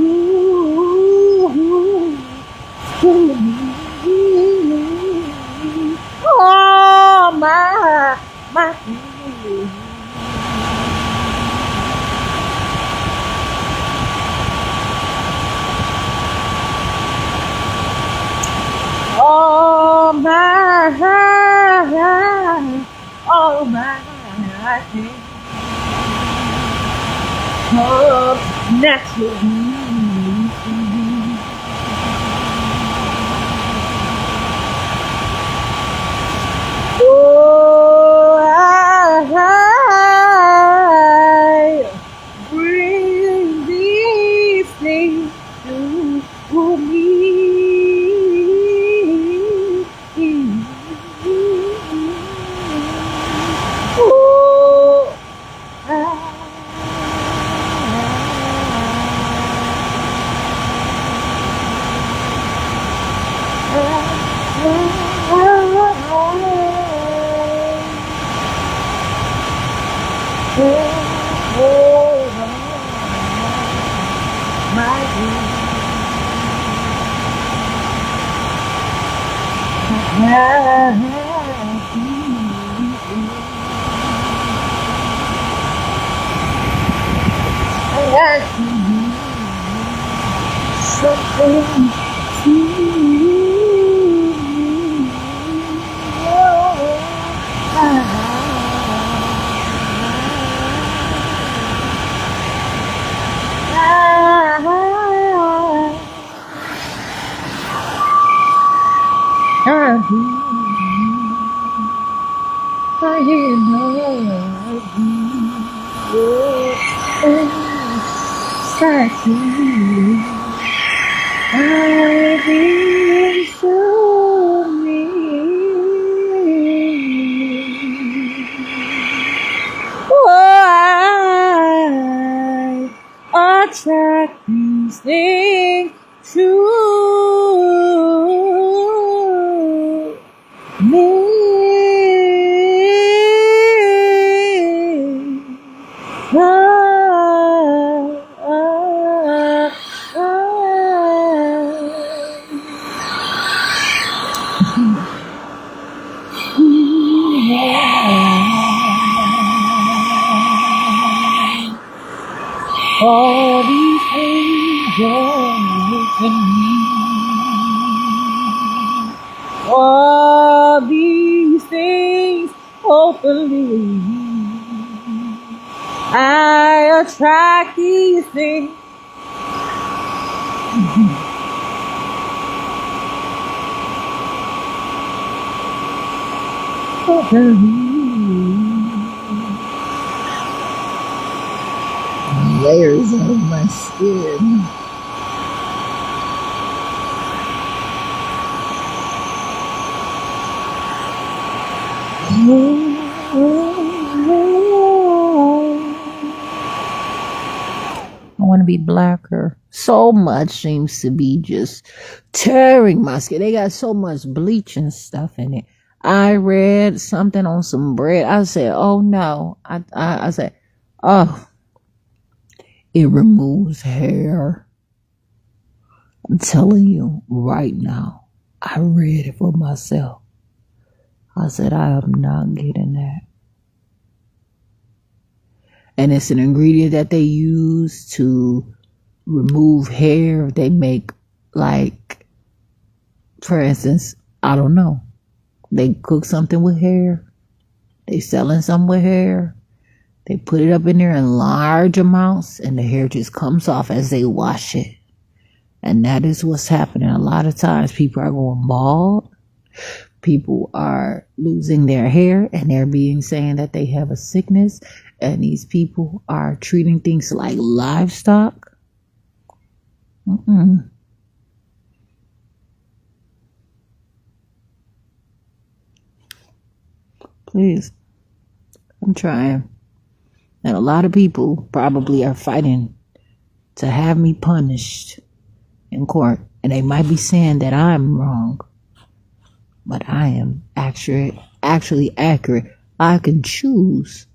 to me. Oh my oh my oh my oh naturally. Oh, I bring these things to me. Why attract these things to me? All these angels in me. All these things openly. I attract these things. Openly. Layers of my skin. I want to be blacker. So much seems to be just tearing my skin. They got so much bleach and stuff in it. I read something on some bread. I said, oh no. I said, oh, it removes hair. I'm telling you right now. I read it for myself. I said, I am not getting that. And it's an ingredient that they use to remove hair. They make, like, for instance, I don't know. They cook something with hair. They selling something with hair. They put it up in there in large amounts and the hair just comes off as they wash it. And that is what's happening. A lot of times people are going bald. People are losing their hair and they're being saying that they have a sickness. And these people are treating things like livestock. Please. I'm trying. And a lot of people probably are fighting to have me punished in court. And they might be saying that I'm wrong. But I am actually accurate. I can choose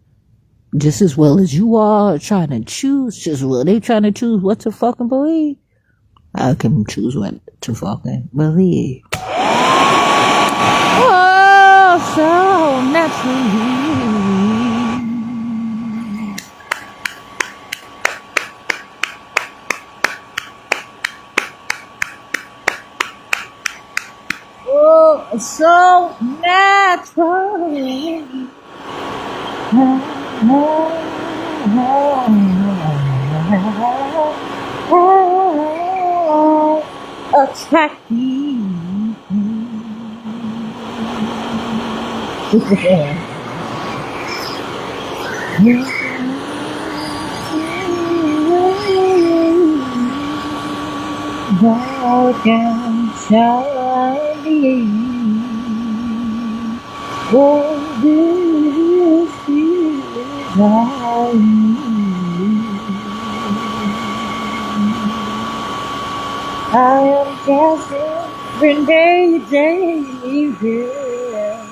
just as well as you all are trying to choose. Just as well they trying to choose what to fucking believe. I can choose what to fucking believe. Oh, so naturally. Oh, so naturally. Attract me. Dark and shiny. Oh, this is how I am dancing day, yeah.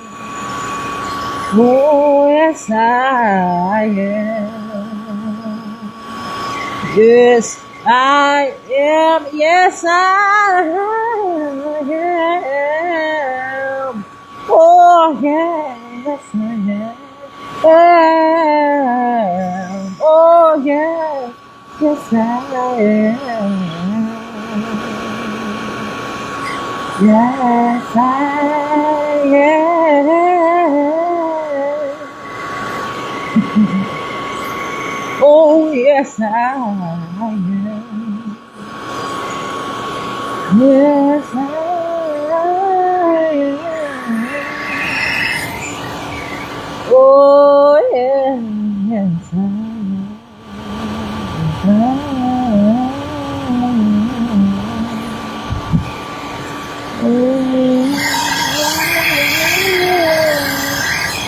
Oh, yes, I am. Yes, I I am, yes, I am. Oh, yes, I am. Oh, yes, yes, I am. Yes, I am. Oh, yes, I am. Yes, I am. Oh, yes, yes, I am. Oh,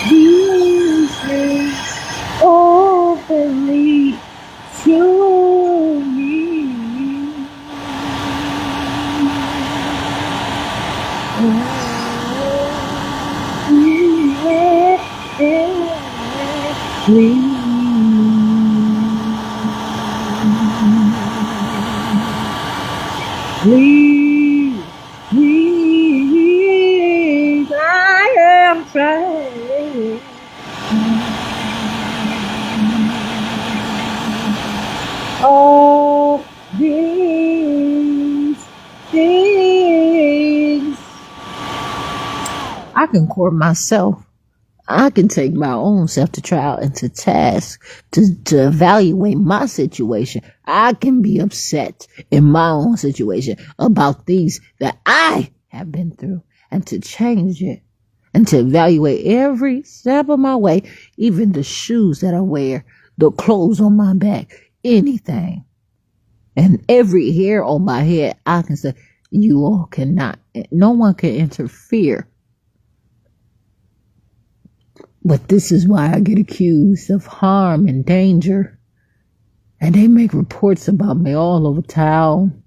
these things openly to me. Please, please, I am trying. All these things I can court myself. I can take my own self to trial and to task to evaluate my situation. I can be upset in my own situation about things that I have been through and to change it and to evaluate every step of my way, even the shoes that I wear, the clothes on my back, anything. And every hair on my head, I can say, you all cannot, no one can interfere. But this is why I get accused of harm and danger. And they make reports about me all over town.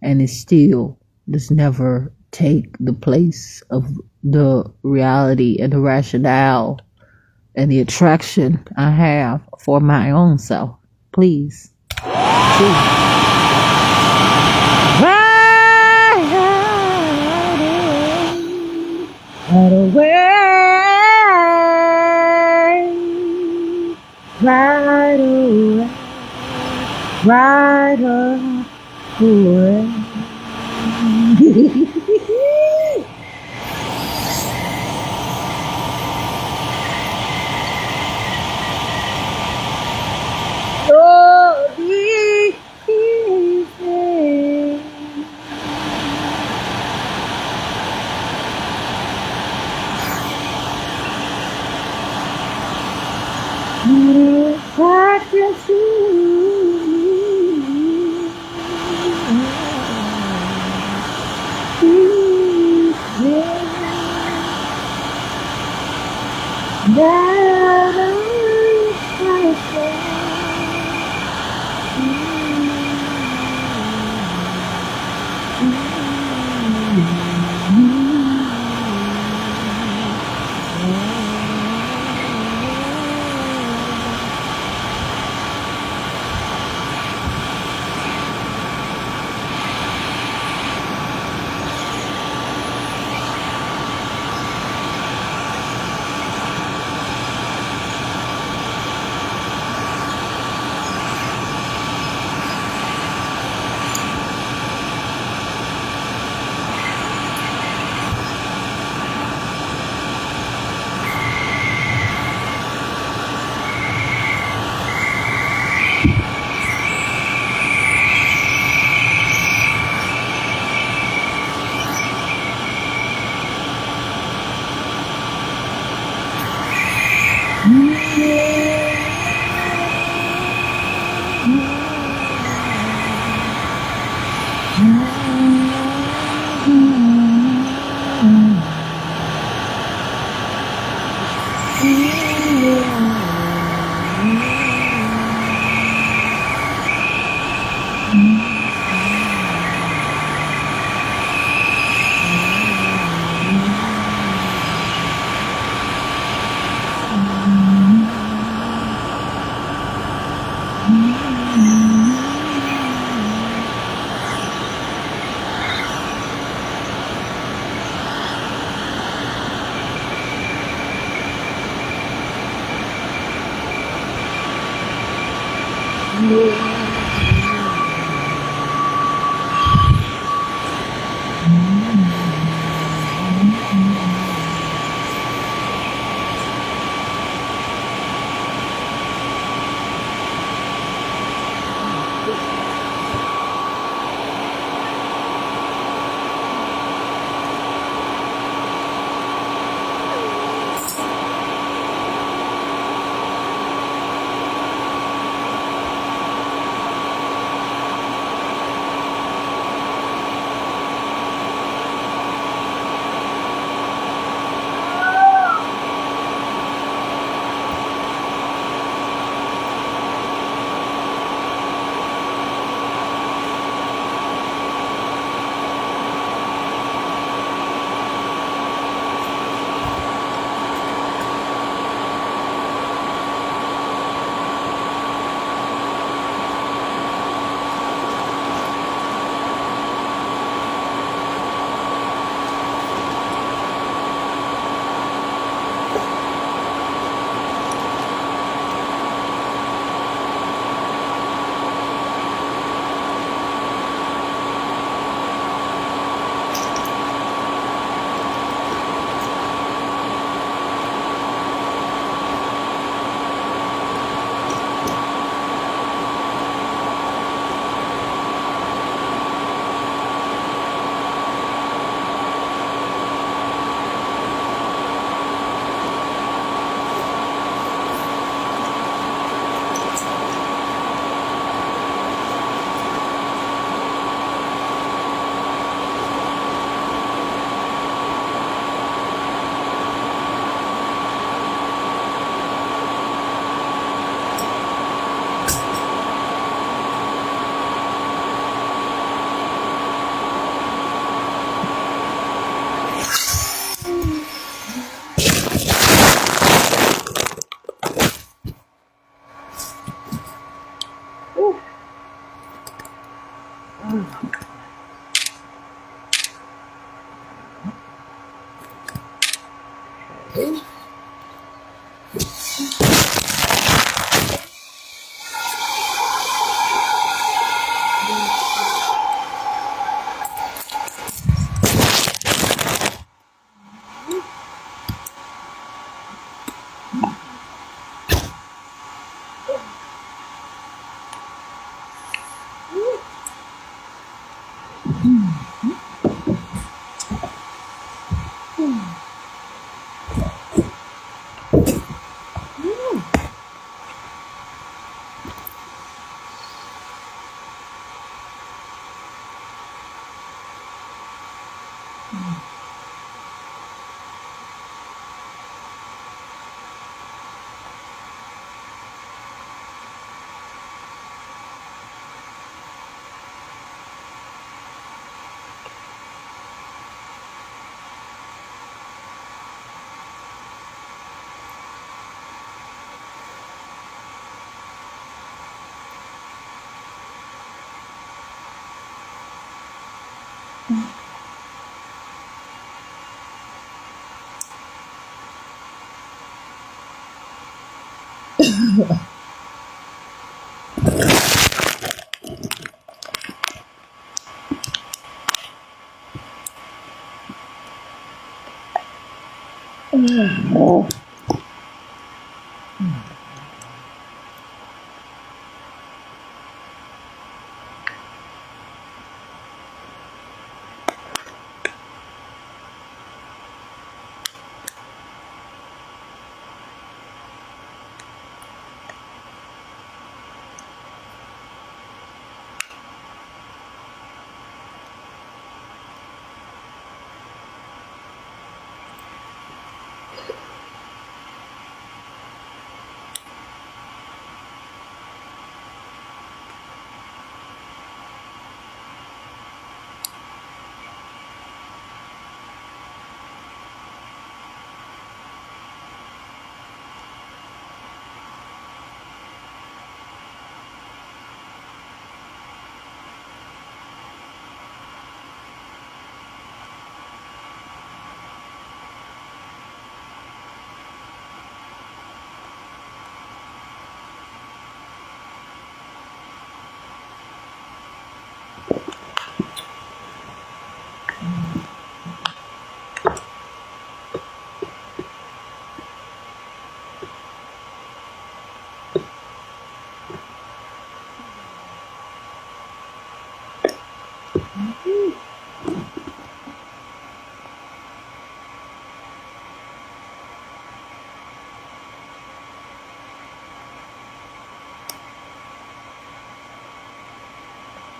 And it still does never take the place of the reality and the rationale and the attraction I have for my own self. Please. Right away, right away, right away. Oh, these things. I can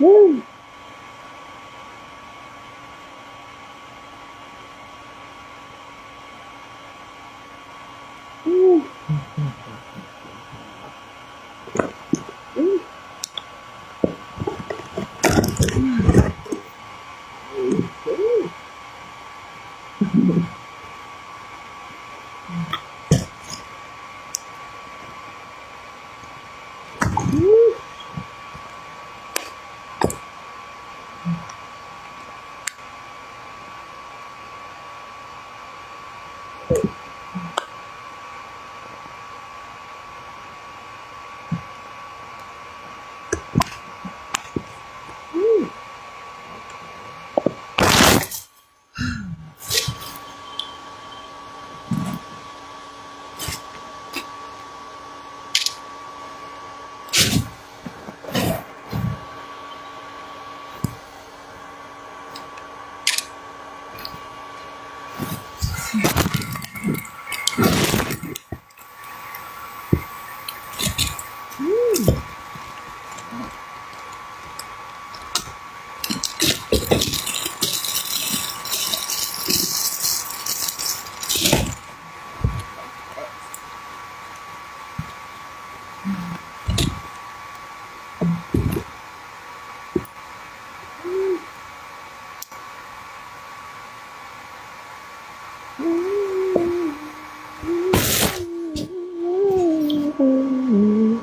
Woo. Woo. Woo.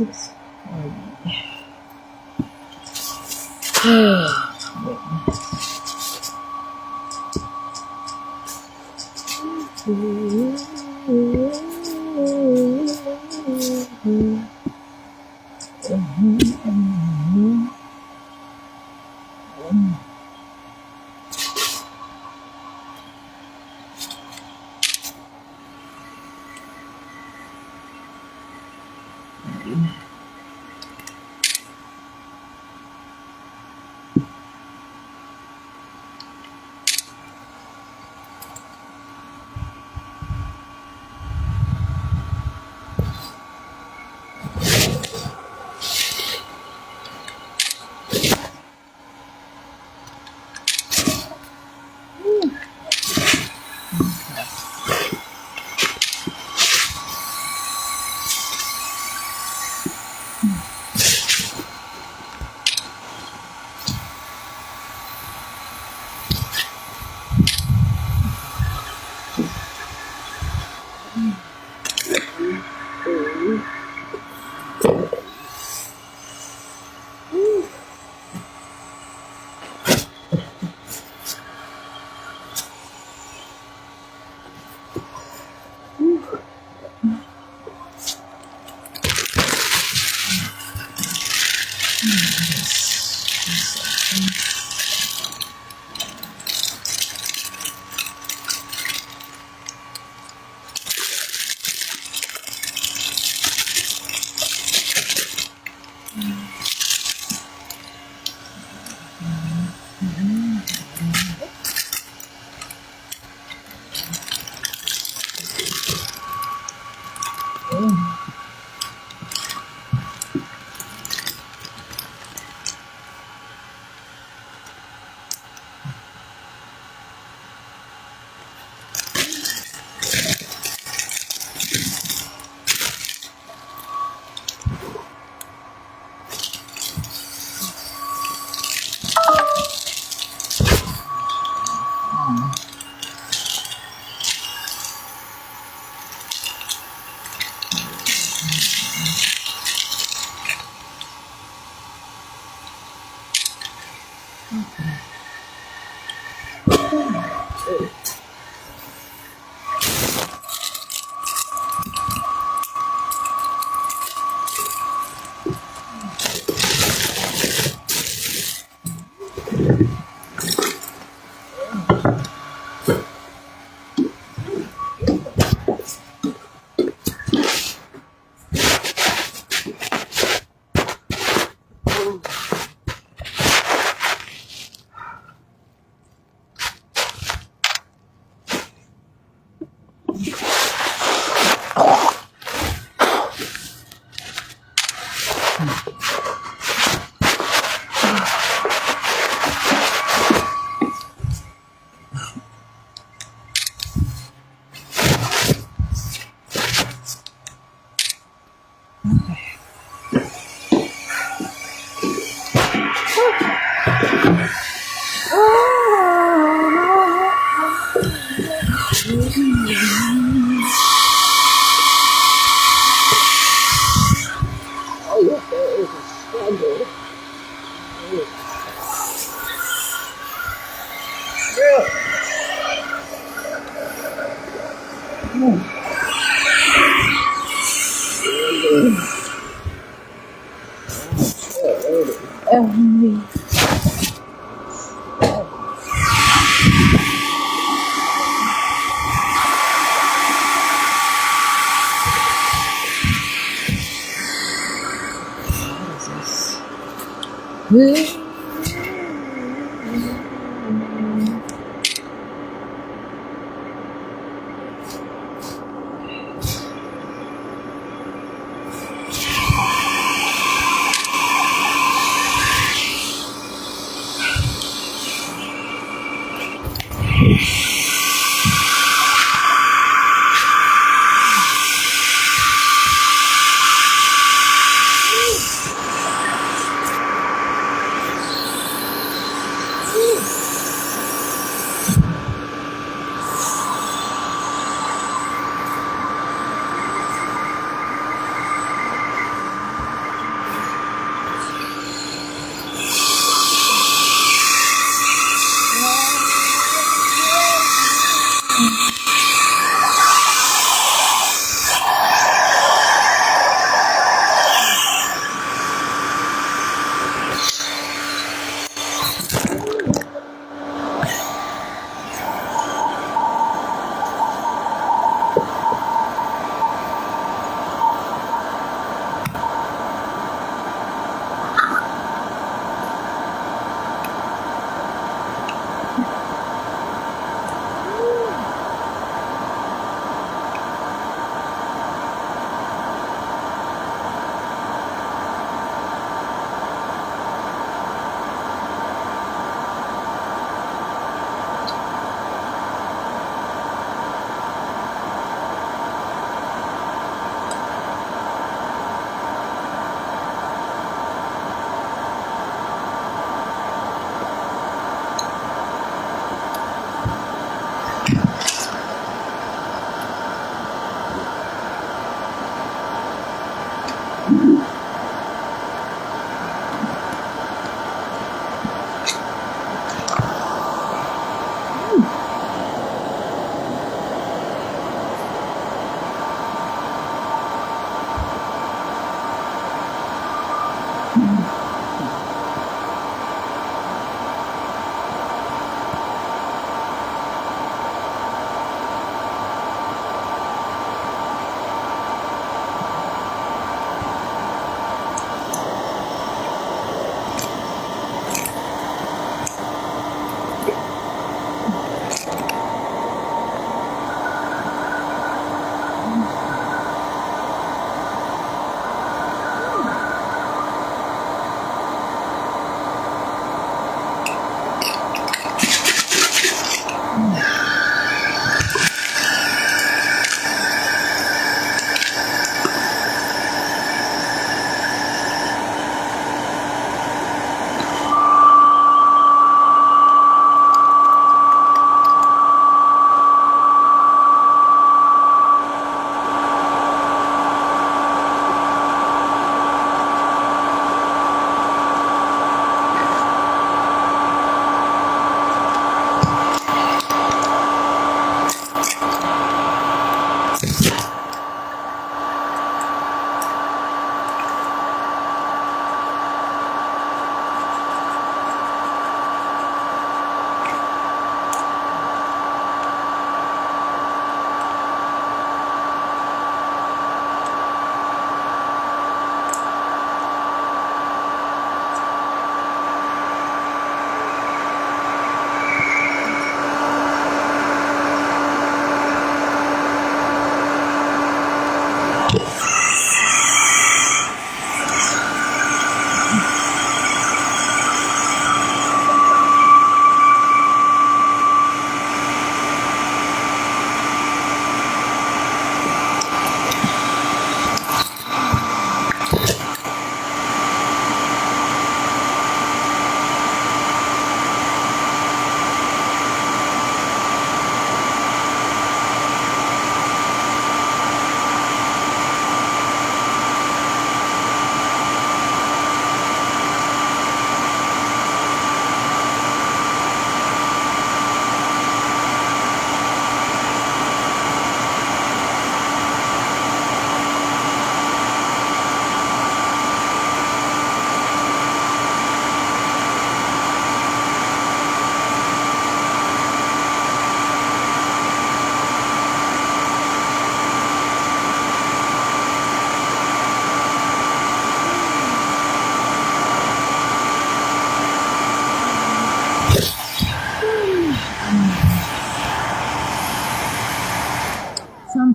6.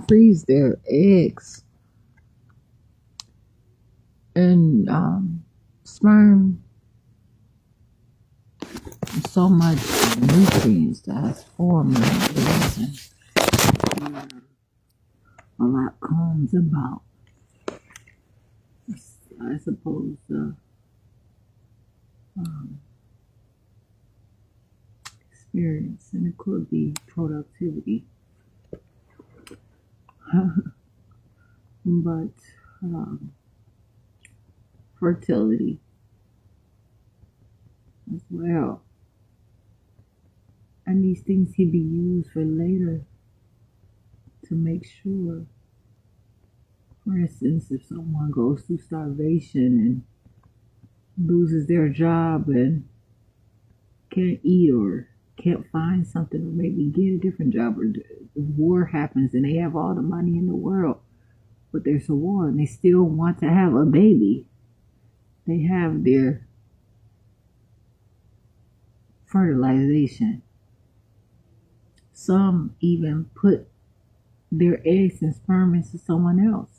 freeze their eggs and sperm. So much nutrients that's forming and a lot comes about. I suppose experience, and it could be productivity, but fertility as well. And these things can be used for later to make sure. For instance, if someone goes through starvation and loses their job and can't eat or can't find something or maybe get a different job, or the war happens and they have all the money in the world, but there's a war and they still want to have a baby, they have their fertilization. Some even put their eggs and sperm into someone else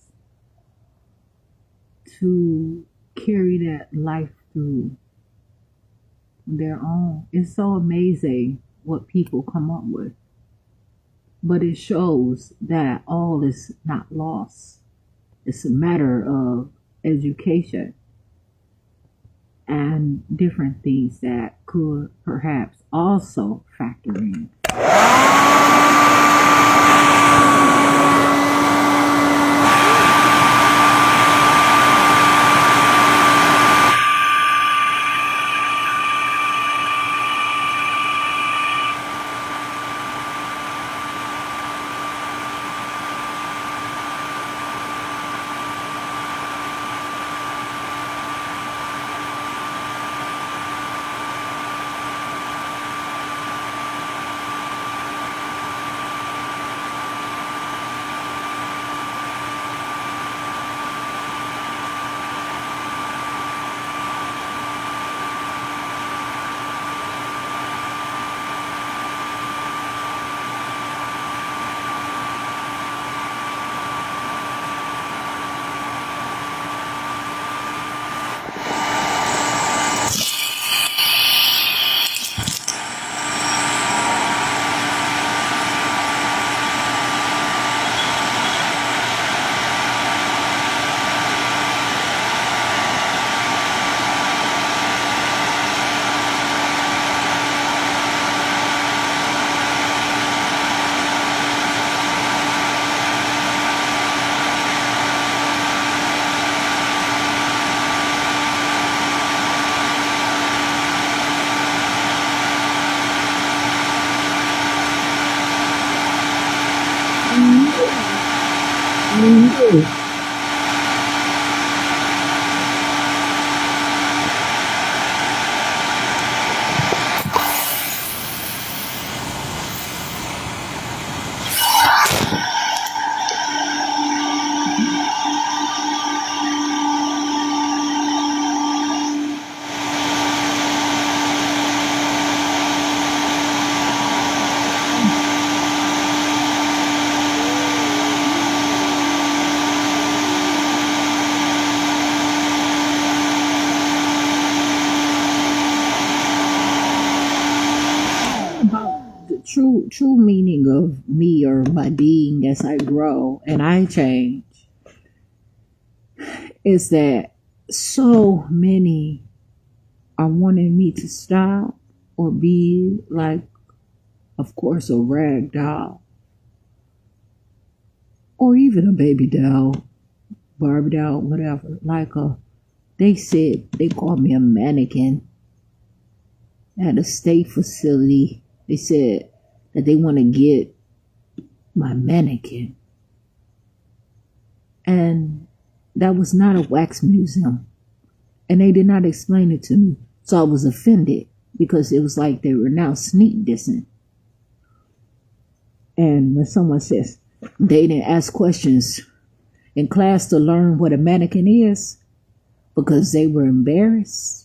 to carry that life through their own. It's so amazing what people come up with. But it shows that all is not lost. It's a matter of education and different things that could perhaps also factor in. About the true meaning of me or my being as I grow and I change is that so many are wanting me to stop or be like, of course, a rag doll or even a baby doll, Barbie doll, whatever. They said they called me a mannequin at a state facility. They said that they want to get my mannequin. And that was not a wax museum. And they did not explain it to me. So I was offended because it was like they were now sneak dissing. And when someone says they didn't ask questions in class to learn what a mannequin is because they were embarrassed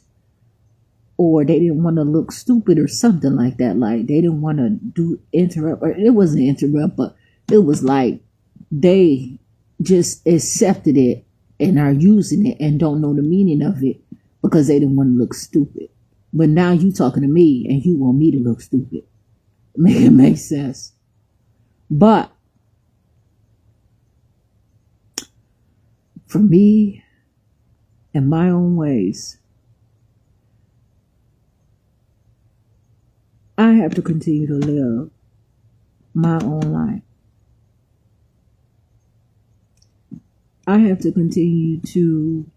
or they didn't want to look stupid or something like that. Like they didn't want to interrupt, or it wasn't interrupt, but it was like they just accepted it and are using it and don't know the meaning of it because they didn't want to look stupid. But now you talking to me and you want me to look stupid. Make it make sense. But for me, in my own ways, I have to continue to live my own life. I have to continue to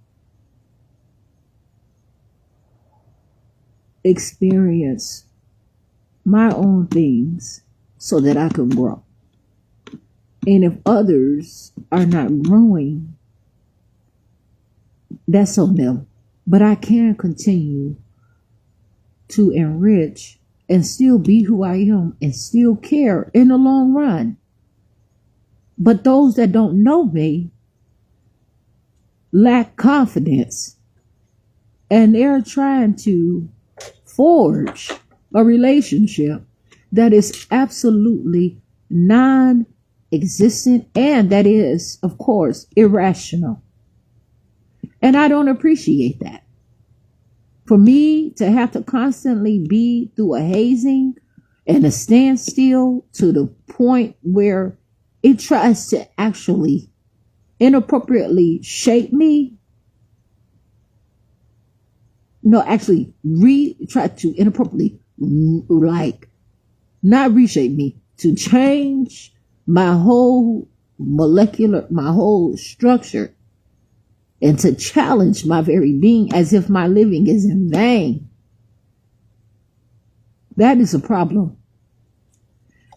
experience my own things so that I can grow. And if others are not growing, that's on them. But I can continue to enrich and still be who I am and still care in the long run. But those that don't know me lack confidence, and they're trying to forge a relationship that is absolutely non-existent and that is, of course, irrational. And I don't appreciate that. For me to have to constantly be through a hazing and a standstill to the point where it tries to actually inappropriately shape me. No, actually try to inappropriately, like, not reshape me, to change my whole my whole structure, and to challenge my very being as if my living is in vain. That is a problem.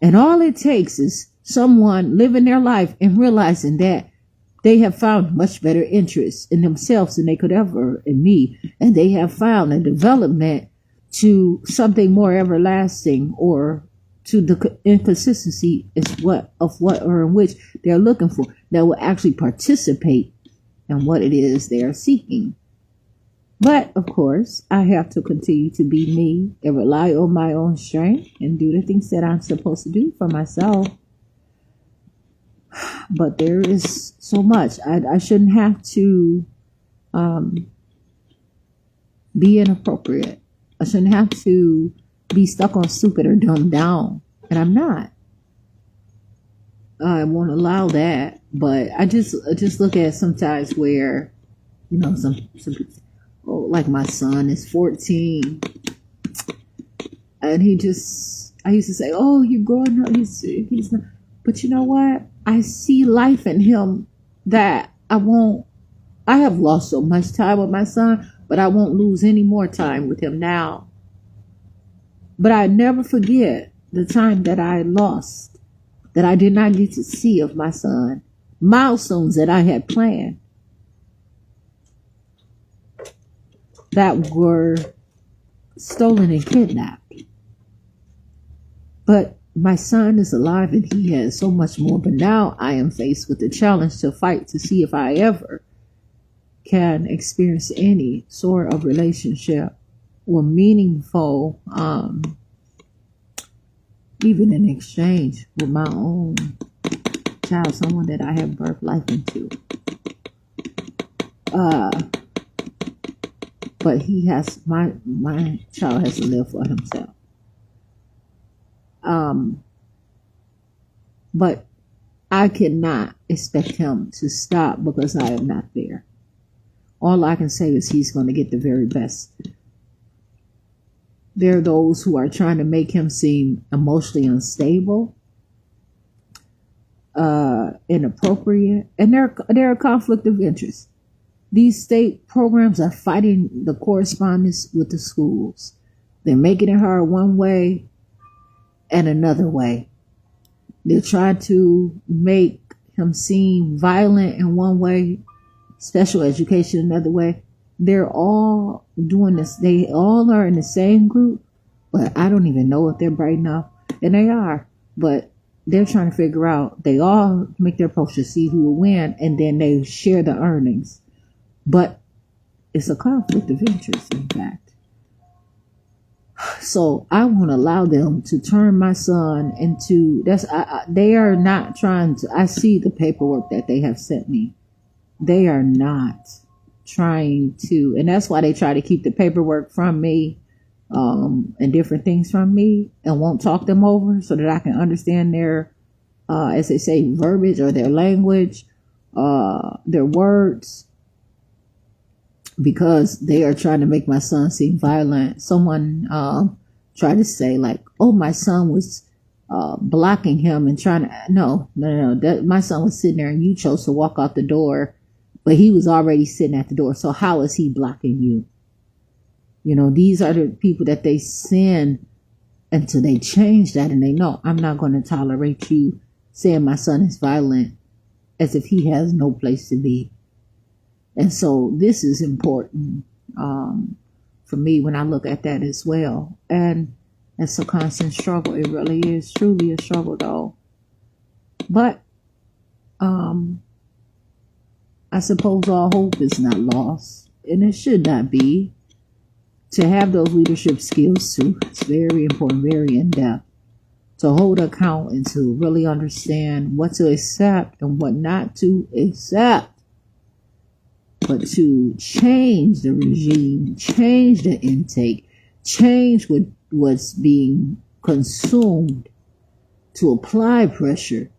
And all it takes is someone living their life and realizing that they have found much better interest in themselves than they could ever in me. And they have found a development to something more everlasting, or to the inconsistency of what or in which they're looking for, that will actually participate in what it is they are seeking. But of course, I have to continue to be me and rely on my own strength and do the things that I'm supposed to do for myself. But there is so much. I shouldn't have to be inappropriate. I shouldn't have to be stuck on stupid or dumbed down. And I'm not. I won't allow that. But I just look at sometimes where, some people, like my son is 14. And I used to say, oh, you're growing up. He's not. But you know what? I see life in him that I have lost so much time with my son, but I won't lose any more time with him now. But I never forget the time that I lost, that I did not get to see of my son, milestones that I had planned that were stolen and kidnapped. But my son is alive and he has so much more. But now I am faced with the challenge to fight to see if I ever can experience any sort of relationship or meaningful, even in exchange with my own child, someone that I have birthed life into. But my child has to live for himself. But I cannot expect him to stop because I am not there. All I can say is he's going to get the very best. There are those who are trying to make him seem emotionally unstable, inappropriate, and there are conflict of interest. These state programs are fighting the correspondence with the schools. They're making it hard one way and another way. They're trying to make him seem violent in one way, special education another way. They're all doing this. They all are in the same group, but I don't even know if they're bright enough. And they are, but they're trying to figure out. They all make their approach to see who will win, and then they share the earnings. But it's a conflict of interest, in fact. So I won't allow them to turn my son into they are not trying to. I see the paperwork that they have sent me. They are not trying to, and that's why they try to keep the paperwork from me, and different things from me, and won't talk them over so that I can understand their, as they say, verbiage or their language, their words, because they are trying to make my son seem violent. Someone tried to say like, "Oh, my son was blocking him and trying to." No. That my son was sitting there, and you chose to walk out the door, but he was already sitting at the door. So how is he blocking you? These are the people that they send until they change that, and they know I'm not going to tolerate you saying my son is violent as if he has no place to be. And so this is important for me when I look at that as well. And it's a constant struggle. It really is truly a struggle, though. But I suppose all hope is not lost, and it should not be. To have those leadership skills too, it's very important, very in depth. To hold account and to really understand what to accept and what not to accept. But to change the regime, change the intake, change what's being consumed, to apply pressure,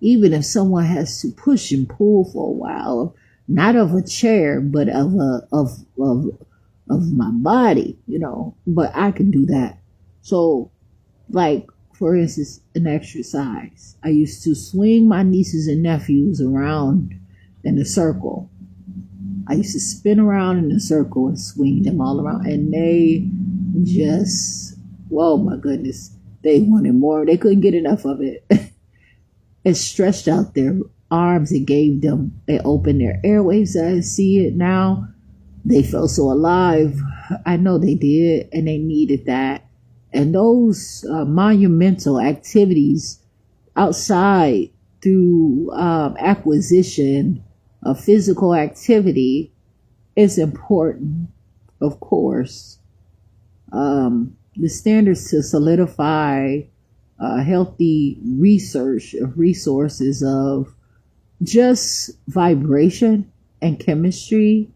even if someone has to push and pull for a while, not of a chair, but of my body, but I can do that. So, like, for instance, an exercise. I used to swing my nieces and nephews around in a circle. I used to spin around in a circle and swing them all around, and they just, oh my goodness, they wanted more. They couldn't get enough of it. It stretched out their arms. It opened their airways. I see it now. They felt so alive. I know they did, and they needed that. And those monumental activities outside through acquisition of physical activity is important, of course. The standards to solidify healthy research of resources of just vibration and chemistry,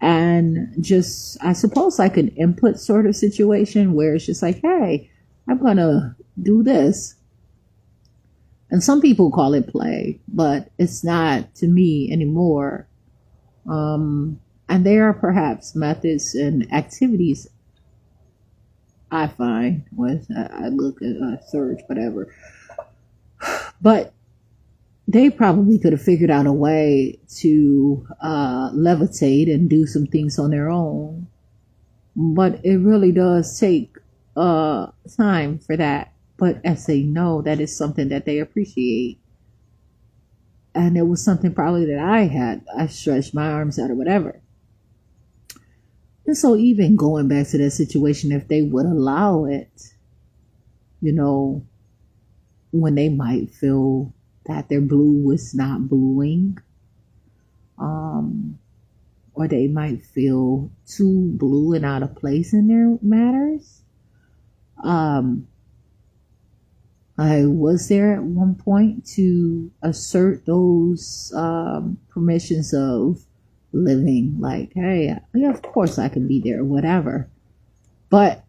and just, I suppose, like an input sort of situation where it's just like, hey, I'm gonna do this. And some people call it play, but it's not to me anymore. And there are perhaps methods and activities I find when I look at search, whatever. But they probably could have figured out a way to levitate and do some things on their own. But it really does take time for that. But as they know, that is something that they appreciate. And it was something probably that I stretched my arms out or whatever. And so even going back to that situation, if they would allow it, when they might feel that their blue was not bluing, or they might feel too blue and out of place in their matters. I was there at one point to assert those permissions of living, like, hey, yeah, of course I can be there, whatever. But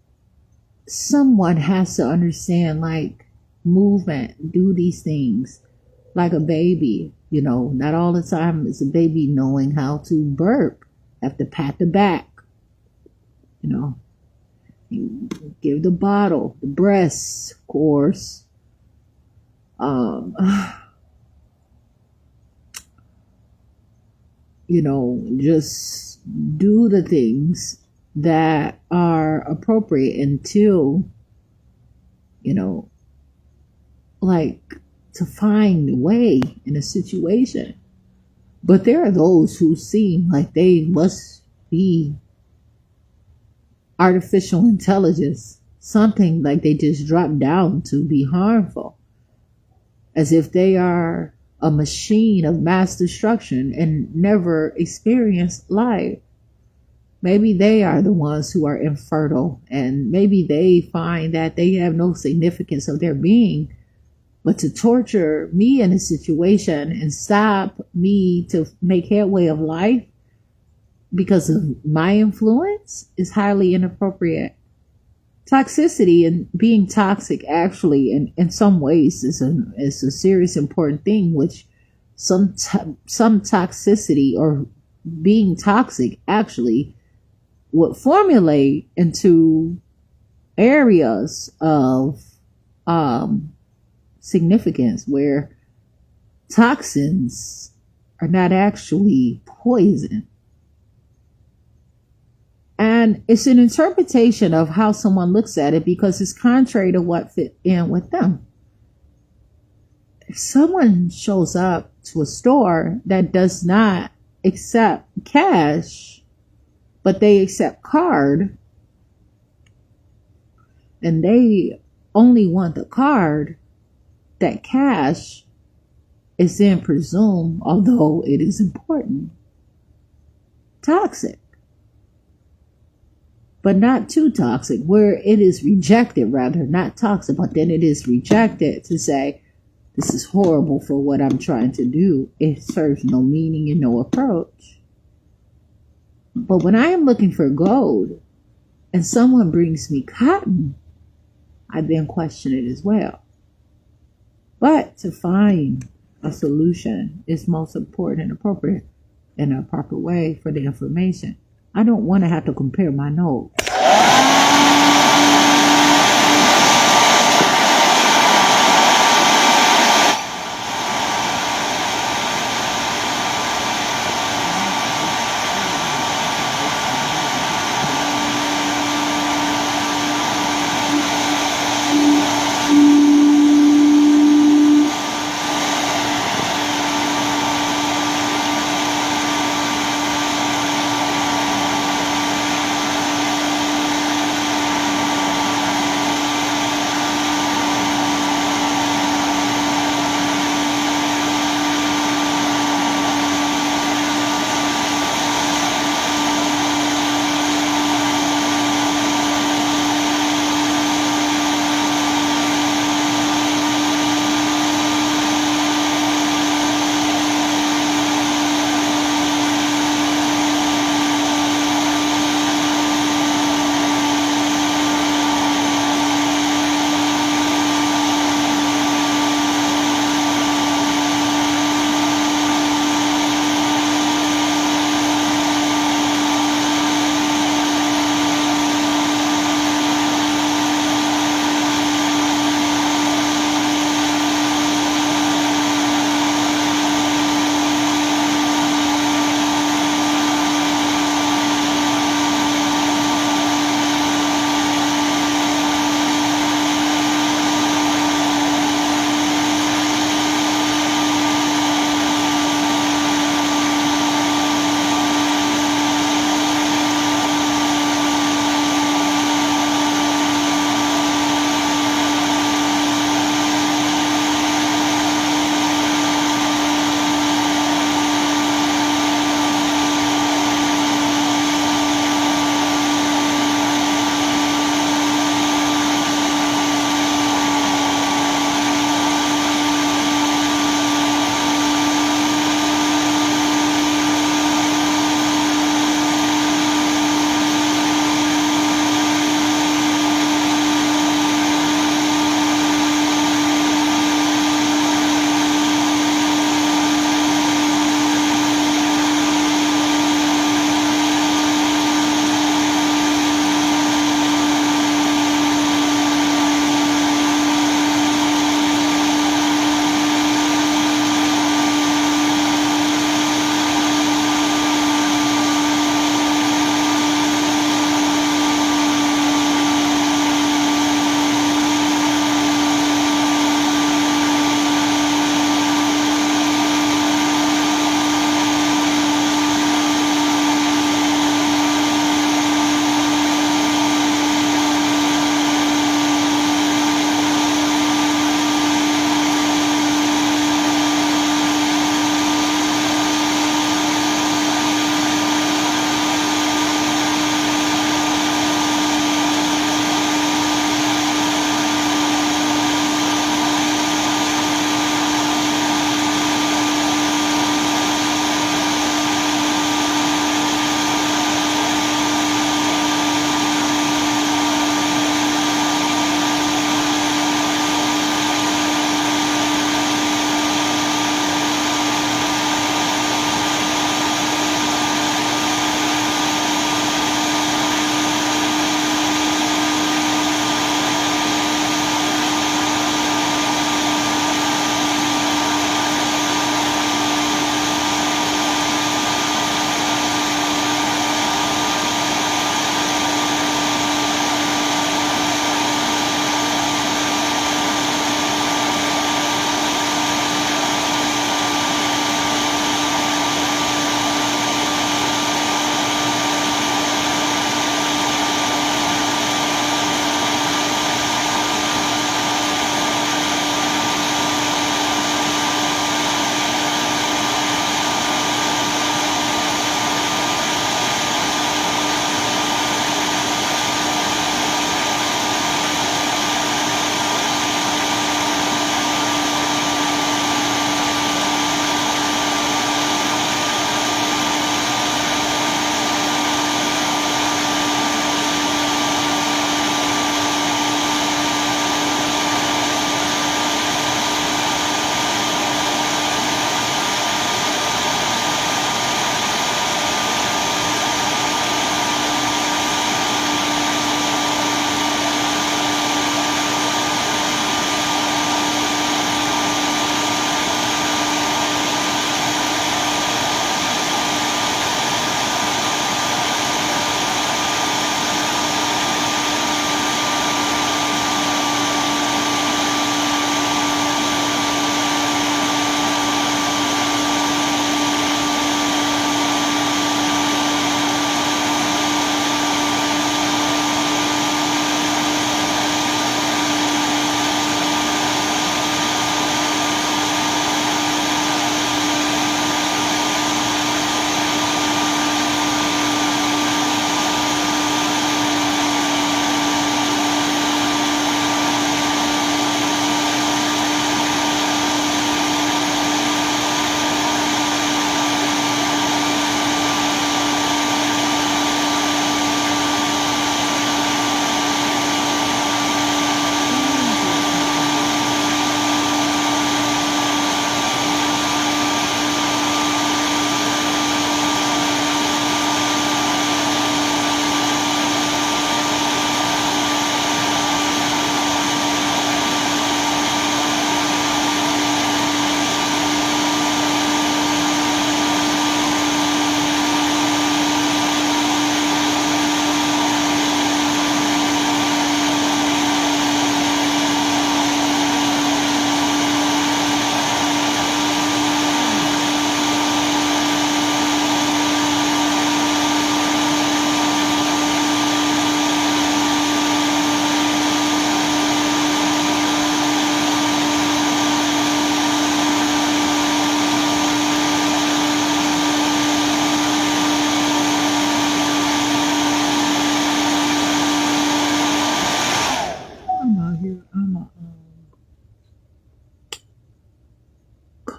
someone has to understand, like, movement, do these things. Like a baby, not all the time is a baby knowing how to burp. Have to pat the back, you give the bottle, the breasts, of course. Just do the things that are appropriate until, like, to find a way in a situation. But there are those who seem like they must be artificial intelligence, something like they just dropped down to be harmful, as if they are a machine of mass destruction and never experienced life. Maybe they are the ones who are infertile, and maybe they find that they have no significance of their being. But to torture me in a situation and stop me to make headway of life because of my influence is highly inappropriate. Toxicity and being toxic actually in some ways is a serious important thing, which some toxicity or being toxic actually would formulate into areas of significance where toxins are not actually poison. And it's an interpretation of how someone looks at it because it's contrary to what fit in with them. If someone shows up to a store that does not accept cash, but they accept card, and they only want the card, that cash is then presumed, although it is important, toxic. But not too toxic, where it is rejected, rather, not toxic, but then it is rejected to say, this is horrible for what I'm trying to do. It serves no meaning and no approach. But when I am looking for gold and someone brings me cotton, I then question it as well. But to find a solution is most important and appropriate in a proper way for the information. I don't want to have to compare my notes.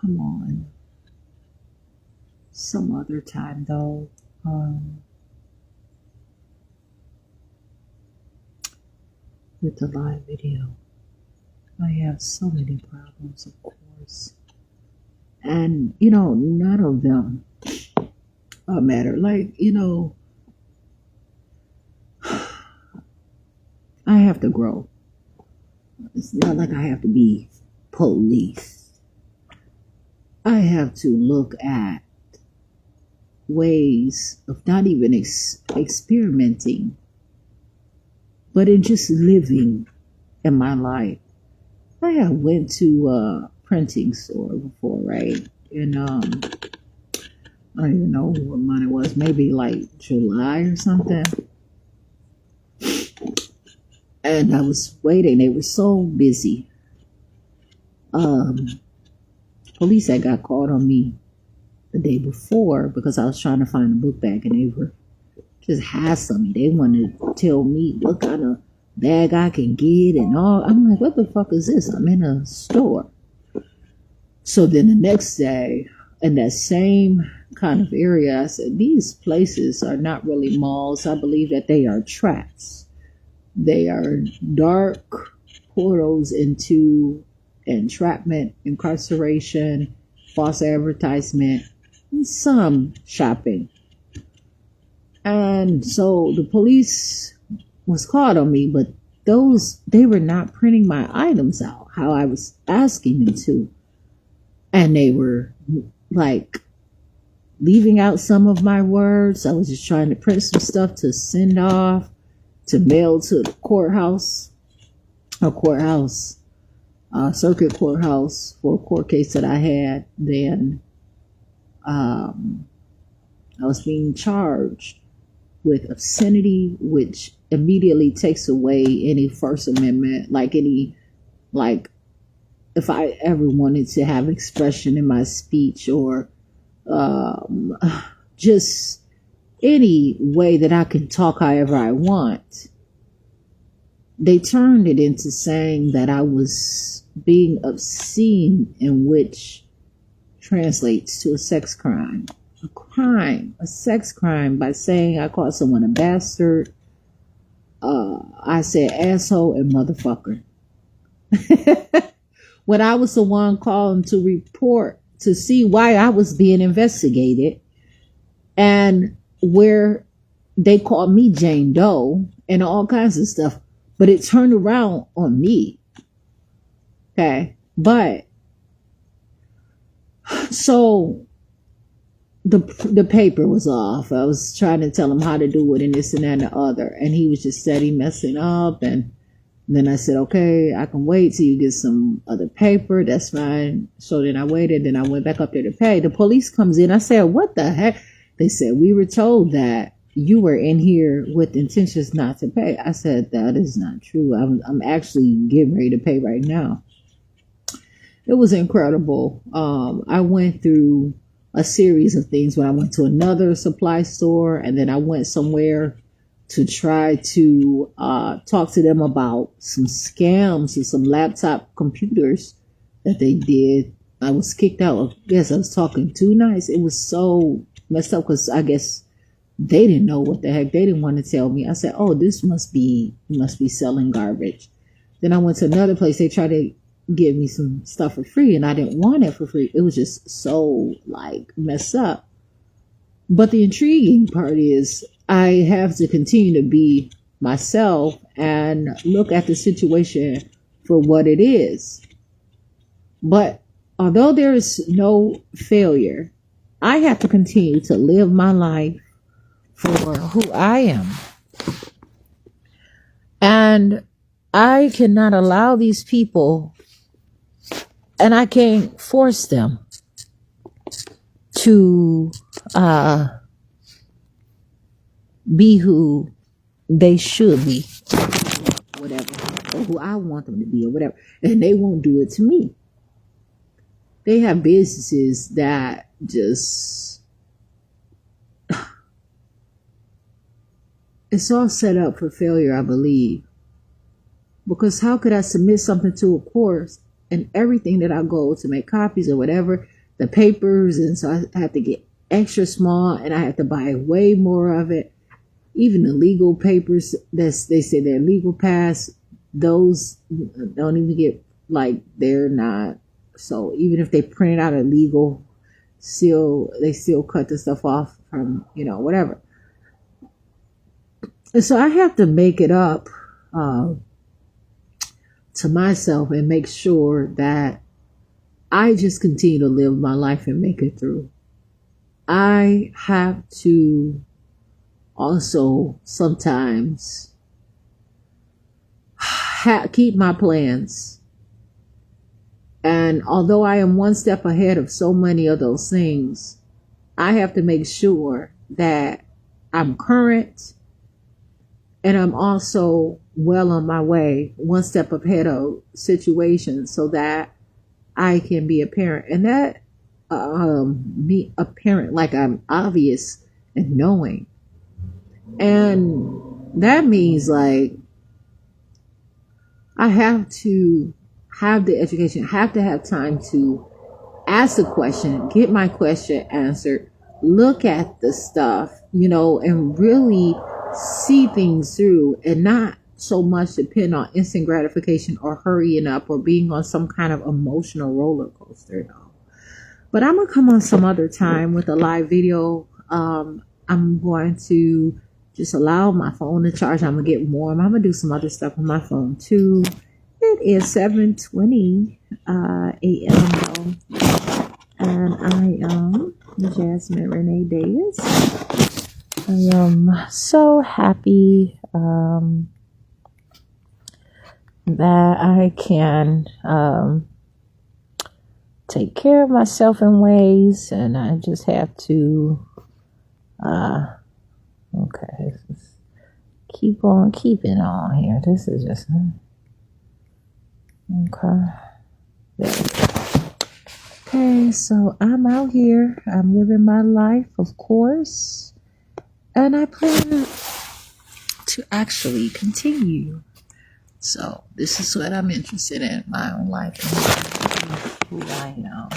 come on. Some other time though. With the live video. I have so many problems, of course. And, none of them matter. Like, I have to grow. It's not like I have to be police. I have to look at ways of not even experimenting, but in just living in my life. I have went to a printing store before, right? And I don't even know what month it was, maybe like July or something. And I was waiting. They were so busy. Police had got called on me the day before because I was trying to find a book bag, and they were just hassling me. They wanted to tell me what kind of bag I can get and all. I'm like, what the fuck is this? I'm in a store. So then the next day, in that same kind of area, I said, these places are not really malls. I believe that they are traps. They are dark portals into entrapment, incarceration, false advertisement, and some shopping. And so the police was called on me, but they were not printing my items out how I was asking them to. And they were like leaving out some of my words. I was just trying to print some stuff to send off, to mail to the circuit courthouse for a court case that I had. Then I was being charged with obscenity, which immediately takes away any First Amendment, like if I ever wanted to have expression in my speech, or just any way that I can talk however I want. They turned it into saying that I was being obscene, in which translates to a sex crime. A sex crime, by saying I called someone a bastard. I said asshole and motherfucker. When I was the one calling to report to see why I was being investigated, and where they called me Jane Doe and all kinds of stuff, but it turned around on me. Okay. But so the paper was off. I was trying to tell him how to do it and this and that and the other, and he was just steady messing up. And then I said, okay, I can wait till you get some other paper. That's fine. So then I waited. Then I went back up there to pay. The police comes in. I said, what the heck? They said, we were told that you were in here with intentions not to pay. I said, that is not true. I'm actually getting ready to pay right now. It was incredible. I went through a series of things when I went to another supply store, and then I went somewhere to try to talk to them about some scams and some laptop computers that they did. I was kicked out. Yes, I was talking too nice. It was so messed up because I guess they didn't know what the heck. They didn't want to tell me. I said, oh, this must be selling garbage. Then I went to another place. They tried to give me some stuff for free, and I didn't want it for free. It was just so messed up. But the intriguing part is I have to continue to be myself and look at the situation for what it is. But although there is no failure, I have to continue to live my life for who I am. And I cannot allow these people, and I can't force them to be who they should be, whatever, or who I want them to be, or whatever. And they won't do it to me. They have businesses that just, it's all set up for failure, I believe. Because how could I submit something to a court and everything that I go to make copies or whatever, the papers, and so I have to get extra small, and I have to buy way more of it. Even the legal papers, they say they're legal pass, those don't even get, like, they're not. So even if they printed out a legal, they still cut the stuff off from, whatever. And so I have to make it up to myself and make sure that I just continue to live my life and make it through. I have to also sometimes keep my plans. And although I am one step ahead of so many of those things, I have to make sure that I'm current and I'm also well on my way, one step ahead of situations, so that I can be a parent. And that be a parent like I'm obvious and knowing. And that means, like, I have to have the education, have to have time to ask a question, get my question answered, look at the stuff, and really see things through, and not so much depend on instant gratification or hurrying up or being on some kind of emotional roller coaster. But I'm going to come on some other time with a live video. I'm going to just allow my phone to charge. I'm going to get warm. I'm going to do some other stuff on my phone too. It is 7:20 a.m. and I am Jasmine Renee Davis. I am so happy that I can take care of myself in ways, and I just have to keep on keeping on here. This is just okay, so I'm out here. I'm living my life, of course, and I plan to actually continue. So this is what I'm interested in, my own life and who I am.